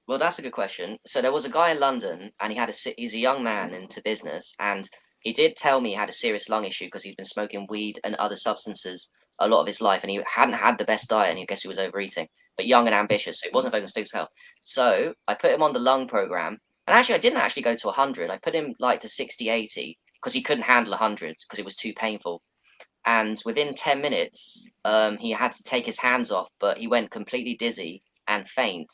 Well, that's a good question. So there was a guy in London, and he's a young man into business, and he did tell me he had a serious lung issue because he's been smoking weed and other substances a lot of his life, and he hadn't had the best diet, and I guess he was overeating, but young and ambitious, so he wasn't focused on physical health. So I put him on the lung program, and actually I didn't actually go to 100. I put him like to 60, 80 because he couldn't handle 100 because it was too painful. And within 10 minutes, he had to take his hands off, but he went completely dizzy and faint.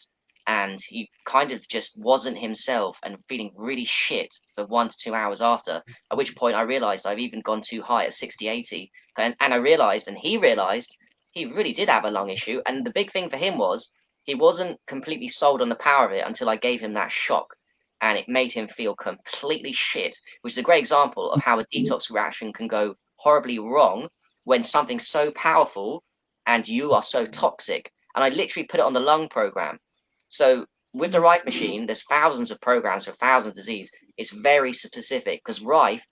And he kind of just wasn't himself and feeling really shit for 1 to 2 hours after. At which point I realized I've even gone too high at 60, 80. And I realized, and he realized, he really did have a lung issue. And the big thing for him was he wasn't completely sold on the power of it until I gave him that shock. And it made him feel completely shit, which is a great example of how a detox reaction can go horribly wrong when something's so powerful and you are so toxic. And I literally put it on the lung program. So with the Rife machine, there's thousands of programs for thousands of disease. It's very specific because Rife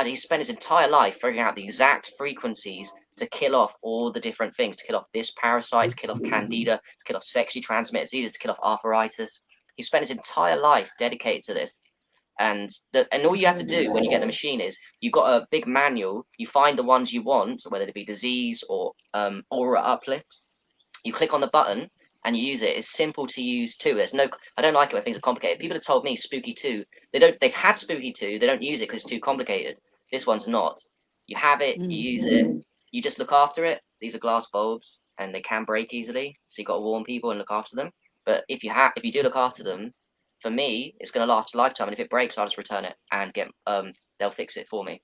he spent his entire life figuring out the exact frequencies to kill off all the different things, to kill off this parasite, to kill off candida, to kill off sexually transmitted diseases, to kill off arthritis. He spent his entire life dedicated to this. And all you have to do when you get the machine is you've got a big manual. You find the ones you want, whether it be disease or aura uplift. You click on the button and you use it. It's simple to use too. I don't like it when things are complicated. People have told me Spooky 2. They've had Spooky 2. They don't use it because it's too complicated. This one's not. You have it. You use it. You just look after it. These are glass bulbs and they can break easily, so you got to warn people and look after them. But if you do look after them, for me, it's going to last a lifetime. And if it breaks, I'll just return it and they'll fix it for me.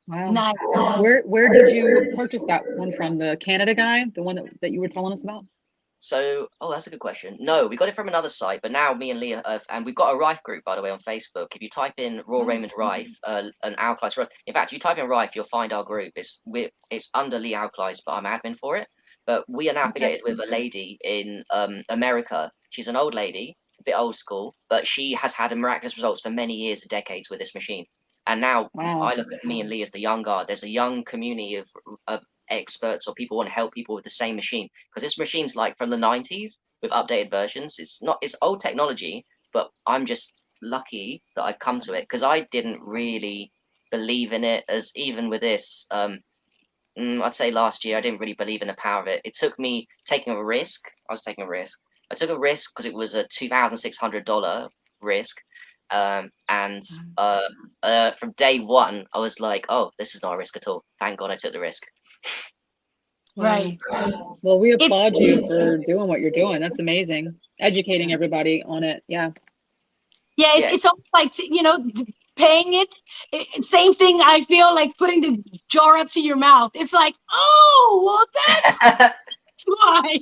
Wow. Nice. Where did you purchase that one from? The Canada guy, the one that you were telling us about? So, that's a good question. No, we got it from another site, but now me and Leah, and we've got a Rife group, by the way, on Facebook. If you type in Raw Raymond Rife, an Alkalies for us. In fact, if you type in Rife, you'll find our group. It's under Lee Alkalies, but I'm admin for it. But we are now affiliated with a lady in America. She's an old lady, a bit old school, but she has had miraculous results for many years, decades with this machine. And now Wow. I look at me and Lee as the young guard. There's a young community of experts or people want to help people with the same machine because this machine's like from the 90s with updated versions. It's old technology, but I'm just lucky that I've come to it because I didn't really believe in it. As even with this, I'd say last year I didn't really believe in the power of it. It took me taking a risk. I was taking a risk. I took a risk because it was a $2,600 risk. And from day one, I was like, "Oh, this is not a risk at all. Thank God I took the risk." Right. Well, we It's applaud you for doing what you're doing. That's amazing. Educating everybody on it. Yeah. Yeah, Yeah. it's almost like, paying it. Same thing. I feel like putting the jar up to your mouth. It's like, oh, well, that's why.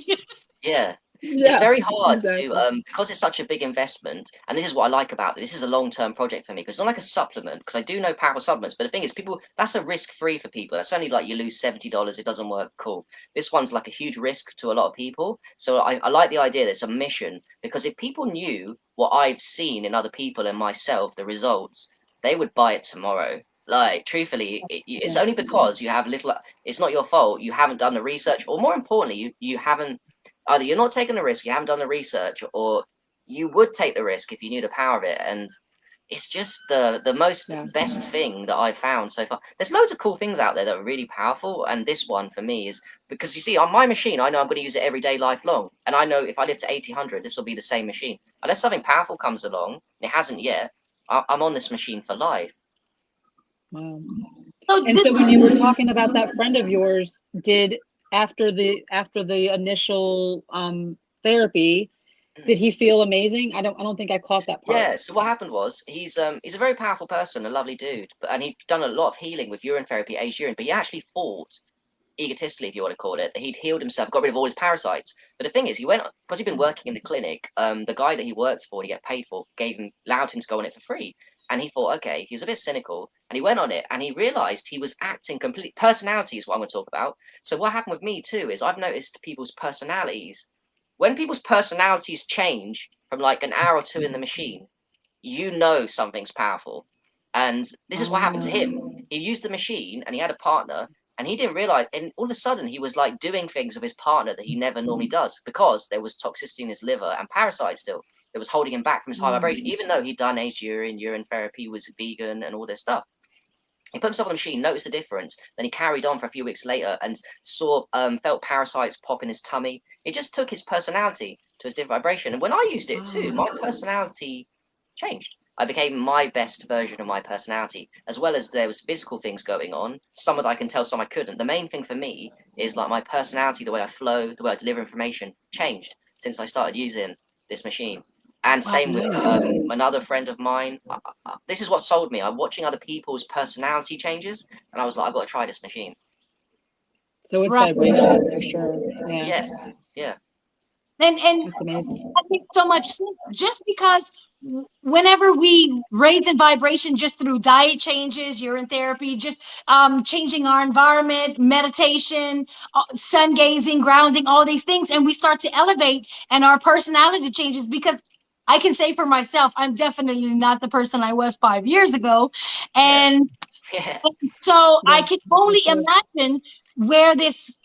Yeah. It's Yeah, very hard to exactly. because it's such a big investment, and this is what I like about it. This is a long-term project for me because it's not like a supplement. Because I do know powerful supplements, but the thing is, that's a risk-free for people. That's only like you lose $70, it doesn't work. Cool. This one's like a huge risk to a lot of people. So I like the idea that it's a mission because if people knew what I've seen in other people and myself, the results, they would buy it tomorrow. Like truthfully, it's Yeah. only because you have little. It's not your fault. You haven't done the research, or more importantly, you haven't either you're not taking the risk, you haven't done the research, or you would take the risk if you knew the power of it. And it's just the most Yeah. best thing that I've found so far. There's loads of cool things out there that are really powerful, and this one for me is because you see on my machine, I know I'm going to use it every day, lifelong, and I know if I live to 80, 100, this will be the same machine. Unless something powerful comes along, and it hasn't yet, I'm on this machine for life. Wow. So And so when you were talking about that friend of yours, did after the initial therapy, Mm. did he feel amazing? I don't think I caught that part. Yeah, so what happened was he's a very powerful person, a lovely dude, and he'd done a lot of healing with urine therapy, aged urine, but he actually fought egotistically, if you want to call it, that he'd healed himself, got rid of all his parasites. But the thing is, he went because he'd been working in the clinic. The guy that he works for, and he get paid for, allowed him to go on it for free. And he thought, okay, he was a bit cynical, and he went on it, and he realised he was acting complete personality is what I'm going to talk about. So what happened with me too is I've noticed people's personalities. When people's personalities change from like an hour or two in the machine, you know something's powerful. And this is what happened to him. He used the machine and he had a partner, and he didn't realize, and all of a sudden he was like doing things with his partner that he never normally does because there was toxicity in his liver and parasites still that was holding him back from his high vibration, even though he'd done aged urine therapy, was vegan and all this stuff. He put himself on the machine, noticed the difference. Then he carried on for a few weeks later and felt parasites pop in his tummy. It just took his personality to his different vibration. And when I used it too, my personality changed. I became my best version of my personality, as well as there was physical things going on. Some of that I can tell, some I couldn't. The main thing for me is like my personality, the way I flow, the way I deliver information, changed since I started using this machine. And same with another friend of mine. This is what sold me. I'm watching other people's personality changes, and I was like, I've got to try this machine. So it's vibration for sure. Yeah. Yes. Yeah. And That's amazing. that makes so much sense. Just because whenever we raise in vibration just through diet changes, urine therapy, just changing our environment, meditation, sun gazing, grounding, all these things, and we start to elevate and our personality changes, because I can say for myself, I'm definitely not the person I was 5 years ago. And Yeah. so I Yeah, can for only sure. imagine where this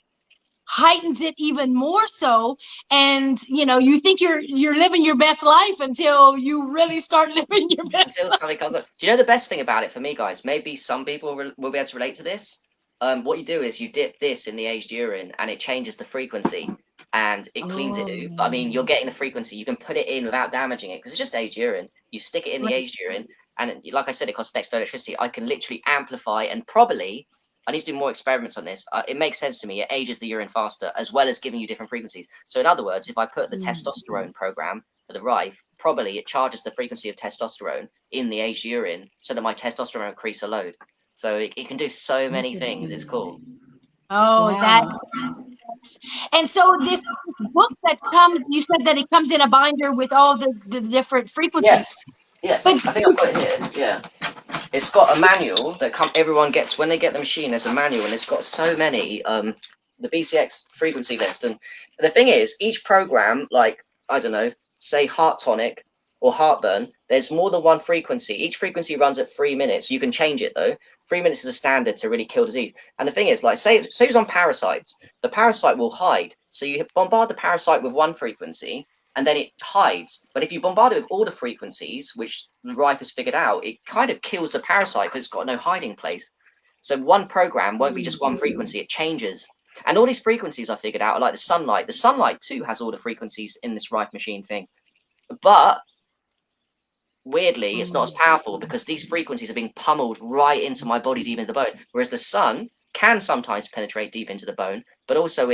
heightens it even more so. And you think you're living your best life until you really start living your best Until life. something comes up. Do you know the best thing about it for me, guys? Maybe some people will be able to relate to this. What you do is you dip this in the aged urine, and it changes the frequency, and it cleans it. I mean, you're getting the frequency. You can put it in without damaging it because it's just aged urine. You stick it in the aged urine, and like I said, it costs next to electricity. I can literally amplify and probably. I need to do more experiments on this. It makes sense to me. It ages the urine faster, as well as giving you different frequencies. So, in other words, if I put the testosterone program for the Rife, probably it charges the frequency of testosterone in the aged urine so that my testosterone increase a load. So it can do so many things. It's cool. Oh, that. Wow. And so this book that comes, you said that it comes in a binder with all the different frequencies. Yes. Yes. But I think I've got it here. Yeah. It's got a manual that everyone gets when they get the machine. There's a manual, and it's got so many the BCX frequency list. And the thing is, each program, like I don't know, say heart tonic or heartburn, there's more than one frequency. Each frequency runs at 3 minutes. You can change it though. 3 minutes is a standard to really kill disease. And the thing is, like say it's on parasites, the parasite will hide. So you bombard the parasite with one frequency, and then it hides. But if you bombard it with all the frequencies, which Rife has figured out, it kind of kills the parasite because it's got no hiding place. So one program won't be just one frequency, it changes. And all these frequencies I figured out are like the sunlight. The sunlight too has all the frequencies in this Rife machine thing. But weirdly, it's not as powerful because these frequencies are being pummeled right into my body, deep into the bone. Whereas the sun can sometimes penetrate deep into the bone, but also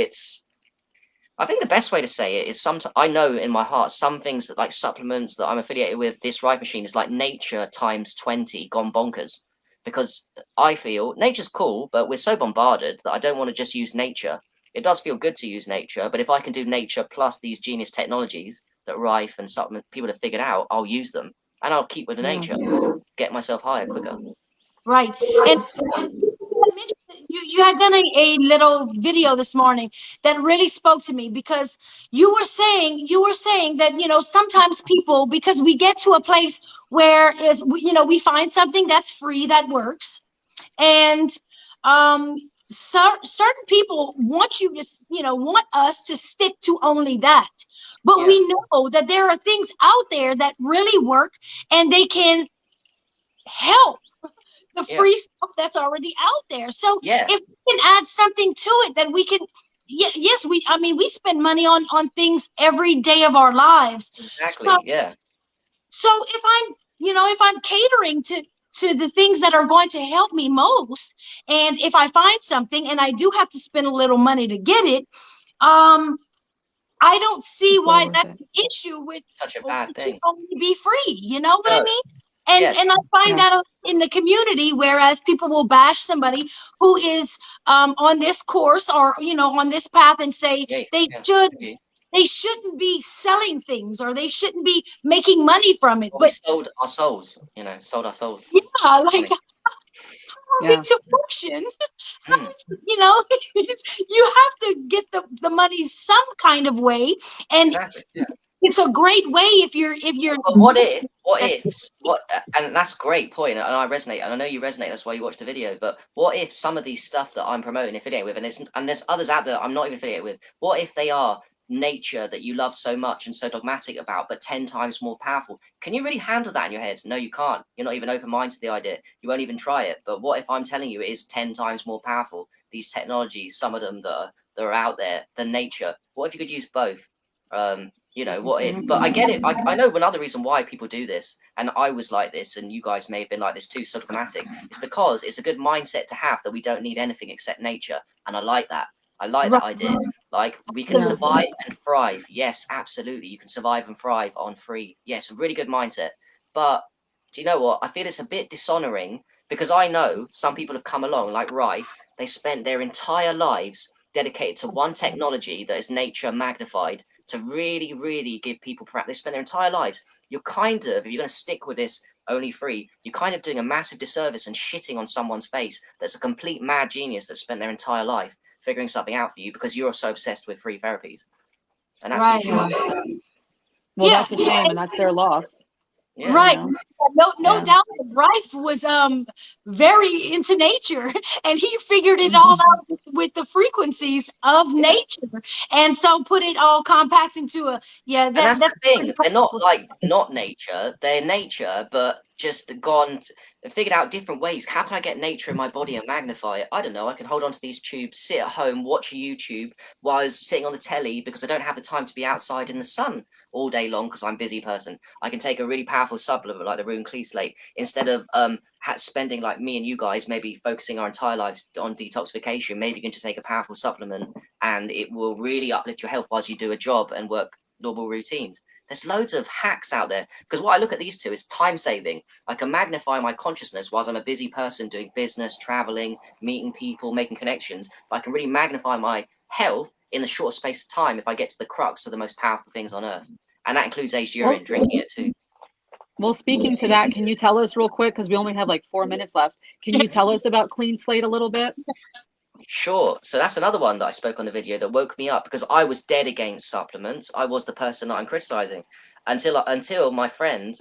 I think the best way to say it is I know in my heart some things that like supplements that I'm affiliated with, this Rife machine is like nature times 20 gone bonkers. Because I feel nature's cool, but we're so bombarded that I don't want to just use nature. It does feel good to use nature, but if I can do nature plus these genius technologies that Rife and supplement people have figured out, I'll use them. And I'll keep with the nature, get myself higher quicker. right. And you had done a little video this morning that really spoke to me, because you were saying that sometimes people, because we get to a place where we find something that's free that works, and certain people want you to want us to stick to only that, but we know that there are things out there that really work, and they can help the free stuff that's already out there. So if we can add something to it that we can, yes, we spend money on things every day of our lives. Exactly. So if I'm catering to the things that are going to help me most, and if I find something and I do have to spend a little money to get it, I don't see why that's an issue with such a bad to thing. only be free. You know what I mean? And Yes. I find Yeah. that in the community, whereas people will bash somebody who is on this course or on this path and say Yeah. they Yeah. should With you. they shouldn't be selling things or they shouldn't be making money from it. Well, we But sold our souls. Sold our souls. yeah, like Funny. Yeah. it's a function. Mm, You have to get the money some kind of way, and exactly. Yeah. it's a great way if you're But what if, that's and that's a great point, and I resonate, and I know you resonate, that's why you watched the video, but what if some of these stuff that I'm promoting, affiliate with, and there's others out there that I'm not even affiliated with, what if they are nature that you love so much and so dogmatic about, but 10 times more powerful? Can you really handle that in your head? No, you can't. You're not even open-minded to the idea. You won't even try it. But what if I'm telling you it is 10 times more powerful? These technologies, some of them that are out there, than nature. What if you could use both? What if? But I Exactly. get it. I know another reason why people do this, and I was like this, and you guys may have been like this too, so dramatic. It's because it's a good mindset to have that we don't need anything except nature, and I like that. I like right. that idea. Like we can Yeah. survive and thrive. Yes, absolutely. You can survive and thrive on free. Yes, a really good mindset. But do you know what? I feel it's a bit dishonoring because I know some people have come along, like Rife. They spent their entire lives dedicated to one technology that is nature magnified to really, really give people practice. They spend their entire lives. You're kind of, if you're going to stick with this only free, you're kind of doing a massive disservice and shitting on someone's face that's a complete mad genius that spent their entire life figuring something out for you because you're so obsessed with free therapies. And that's the Right. issue I Yeah. get with that. Well, Yeah. that's a shame, and that's their loss. Yeah. You Right. know. No Yeah. doubt that Rife was very into nature and he figured it all out with the frequencies of Yeah. nature and so put it all compact into a And that's the that's thing. They're not like not nature. They're nature, but just figured out different ways. How can I get nature in my body and magnify it? I don't know. I can hold on to these tubes, sit at home, watch a YouTube while I was sitting on the telly because I don't have the time to be outside in the sun all day long because I'm a busy person. I can take a really powerful supplement like the Rune cleanslate instead of spending like me and you guys maybe focusing our entire lives on detoxification. Maybe you can just take a powerful supplement and it will really uplift your health whilst you do a job and work normal routines. There's loads of hacks out there because what I look at these two is time saving. I can magnify my consciousness whilst I'm a busy person doing business, traveling, meeting people, making connections. But I can really magnify my health in the short space of time if I get to the crux of the most powerful things on earth. And that includes aged Well, urine, drinking it too. speaking to that, can you tell us real quick, because we only have like 4 minutes left? Can you tell us about Clean Slate a little bit? Sure. So that's another one that I spoke on the video that woke me up because I was dead against supplements. I was the person that I'm criticizing until my friend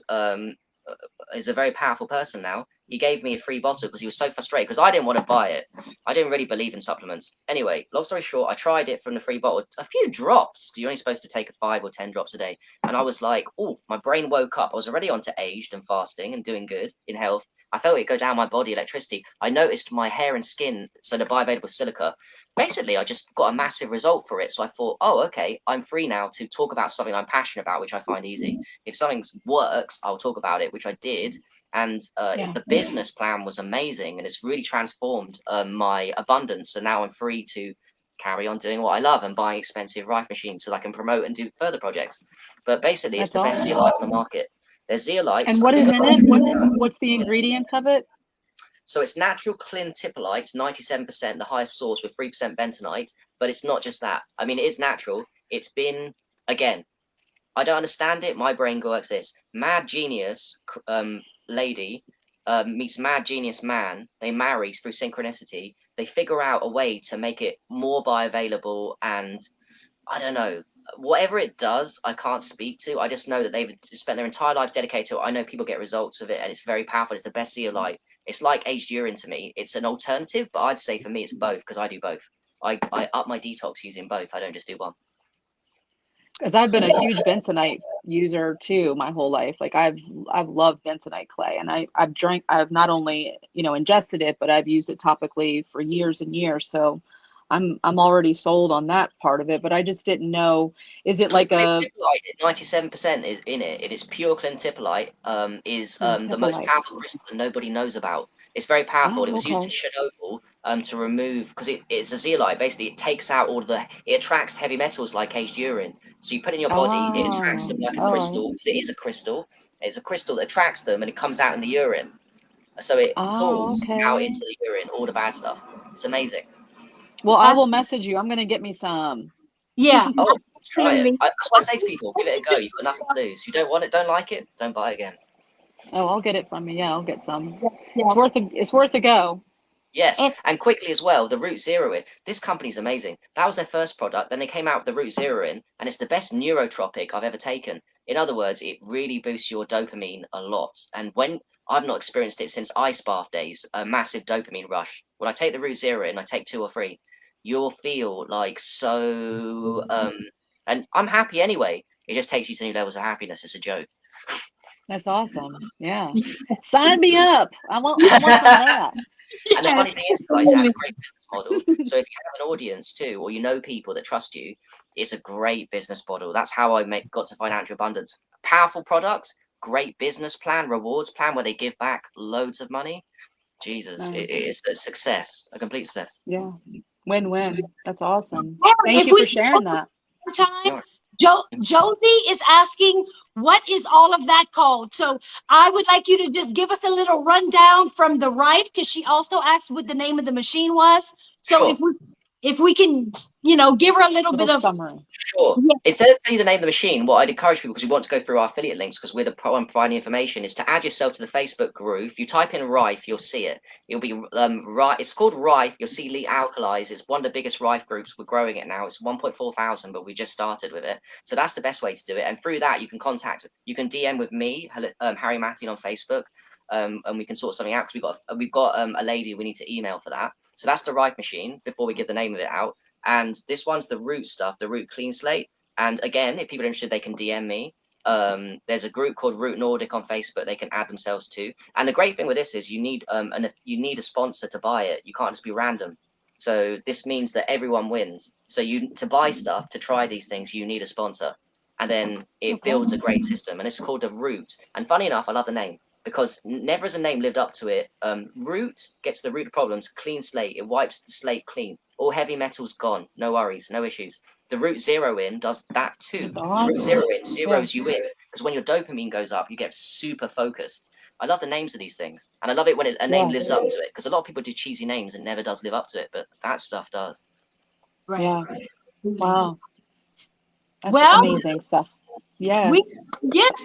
is a very powerful person now. He gave me a free bottle because he was so frustrated because I didn't want to buy it. I didn't really believe in supplements. Anyway, long story short, I tried it from the free bottle, a few drops. You're only supposed to take 5 or 10 drops a day, and I was like, "Oh!" My brain woke up. I was already onto aged and fasting and doing good in health. I felt it go down my body, electricity. I noticed my hair and skin, so the bioavailable silica. Basically, I just got a massive result for it. So I thought, oh, okay, I'm free now to talk about something I'm passionate about, which I find easy. If something works, I'll talk about it, which I did. And Yeah. the business plan was amazing, and it's really transformed my abundance. So now I'm free to carry on doing what I love and buying expensive Rife machines so that I can promote and do further projects. But basically, it's That's the best awesome. zeolite on the market. There's zeolites. And I what think is I've in got. it? What's the ingredients of it? So it's natural clintipolite, 97%, the highest source with 3% bentonite. But it's not just that. I mean, it is natural. It's been, again, I don't understand it. My brain works this. Mad genius lady meets mad genius man. They marry through synchronicity. They figure out a way to make it more bioavailable and I don't know. Whatever it does, I can't speak to. I just know that they've spent their entire lives dedicated to it. I know people get results of it, and it's very powerful. It's the best zeolite. It's like aged urine to me. It's an alternative, but I'd say for me, it's both because I do both. I up my detox using both. I don't just do one. Because I've been a huge bentonite user too my whole life. Like I've loved bentonite clay, and I've not only ingested it, but I've used it topically for years and years. So I'm already sold on that part of it. But I just didn't know. Is it like a Clintipolite, 97% is in it. It is pure clintipolite. Is the most clintipolite? powerful crystal that nobody knows about. It's very powerful. It Oh, was used in okay. Chernobyl to remove because it's a zeolite. Basically, it takes out all of it attracts heavy metals like aged urine. So you put it in your body, it attracts Oh, them like a all right. crystal because it is a crystal. It's a crystal that attracts them, and it comes out in the urine. So it Oh, pulls out okay. into the urine all the bad stuff. It's amazing. Well, I will message you. I'm gonna get me some. Yeah, Oh, let's try it. absolutely. That's what I say to people: give it a go. You've got nothing to lose. You don't want it, don't like it, don't buy it again. Oh, I'll get it from you. Yeah, I'll get some. Yeah. It's worth a go. Yes, And and quickly as well, the Root Zero in. This company's amazing. That was their first product. Then they came out with the Root Zero in, and it's the best neurotropic I've ever taken. In other words, it really boosts your dopamine a lot. And when I've not experienced it since ice bath days, a massive dopamine rush. When I take the Root Zero in, I take 2 or 3. You'll feel like so. And I'm happy anyway. It just takes you to new levels of happiness. It's a joke. That's awesome. Yeah. Sign me up. I want some of that. And the yes, funny thing is, guys, it has a great business model. So if you have an audience too, or you know people that trust you, it's a great business model. That's how I got to financial abundance. Powerful products, great business plan, rewards plan where they give back loads of money. Jesus, Nice. it's a success, a complete success. Yeah. Win-win. That's awesome. Harry, Thank if you we for sharing that. time, No, Josie is asking, what is all of that called? So I would like you to just give us a little rundown from the Rife, because she also asked what the name of the machine was. So sure. if we can, give her a little bit Little of, summary. Sure. yeah, Instead of telling you the name of the machine, what I'd encourage people, because we want to go through our affiliate links, because we're the one providing information, is to add yourself to the Facebook group. If you type in Rife, you'll see it. It'll be it's called Rife. You'll see Elite Alkalis. It's one of the biggest Rife groups. We're growing it now. It's 1.4 thousand, but we just started with it. So that's the best way to do it. And through that, you can DM with me, Harry Mattin on Facebook, and we can sort something out. Because we've got a lady we need to email for that. So that's the Rife machine. Before we give the name of it out. And this one's the Root stuff, the Root Clean Slate. And again, if people are interested, they can DM me. There's a group called Root Nordic on Facebook they can add themselves to. And the great thing with this is you need a sponsor to buy it. You can't just be random. So this means that everyone wins. So to buy stuff, to try these things, you need a sponsor. And then it builds a great system. And it's called a Root. And funny enough, I love the name, because never has a name lived up to it. Root gets to the root of problems. Clean slate. It wipes the slate clean. All heavy metals gone. No worries. No issues. The Root Zero in does that too. That's The Root Zero awesome. in zeroes you in, because when your dopamine goes up, you get super focused. I love the names of these things, and I love it when a name Yeah. lives up to it, because a lot of people do cheesy names and never does live up to it, but that stuff does. right. Yeah. Wow. That's Well, amazing stuff. we Yes.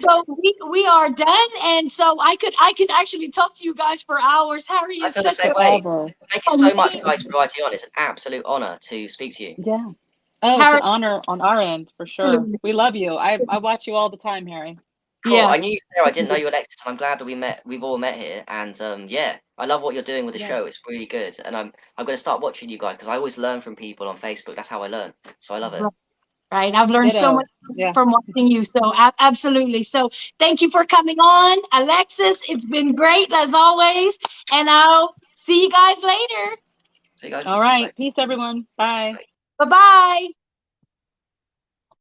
so we are done, and so I could actually talk to you guys for hours. Harry I is feel the such same a way. Forever. Thank you so much, guys, for inviting on. It's an absolute honor to speak to you. Yeah. Oh, it's Harry. an honor on our end for sure. We love you. I watch you all the time, Harry. Cool. Yeah, I knew you, Sarah. I didn't know you, Alexis. And I'm glad that we've all met here. And yeah, I love what you're doing with the Yeah. show. It's really good. And I'm going to start watching you guys, because I always learn from people on Facebook. That's how I learn. So I love it. right. I've learned so much Ditto. Yeah. from watching you. So absolutely. So thank you for coming on, Alexis. It's been great as always, and I'll see you guys later. See you guys. All Bye. right. Peace, everyone. Bye. Bye. Bye bye.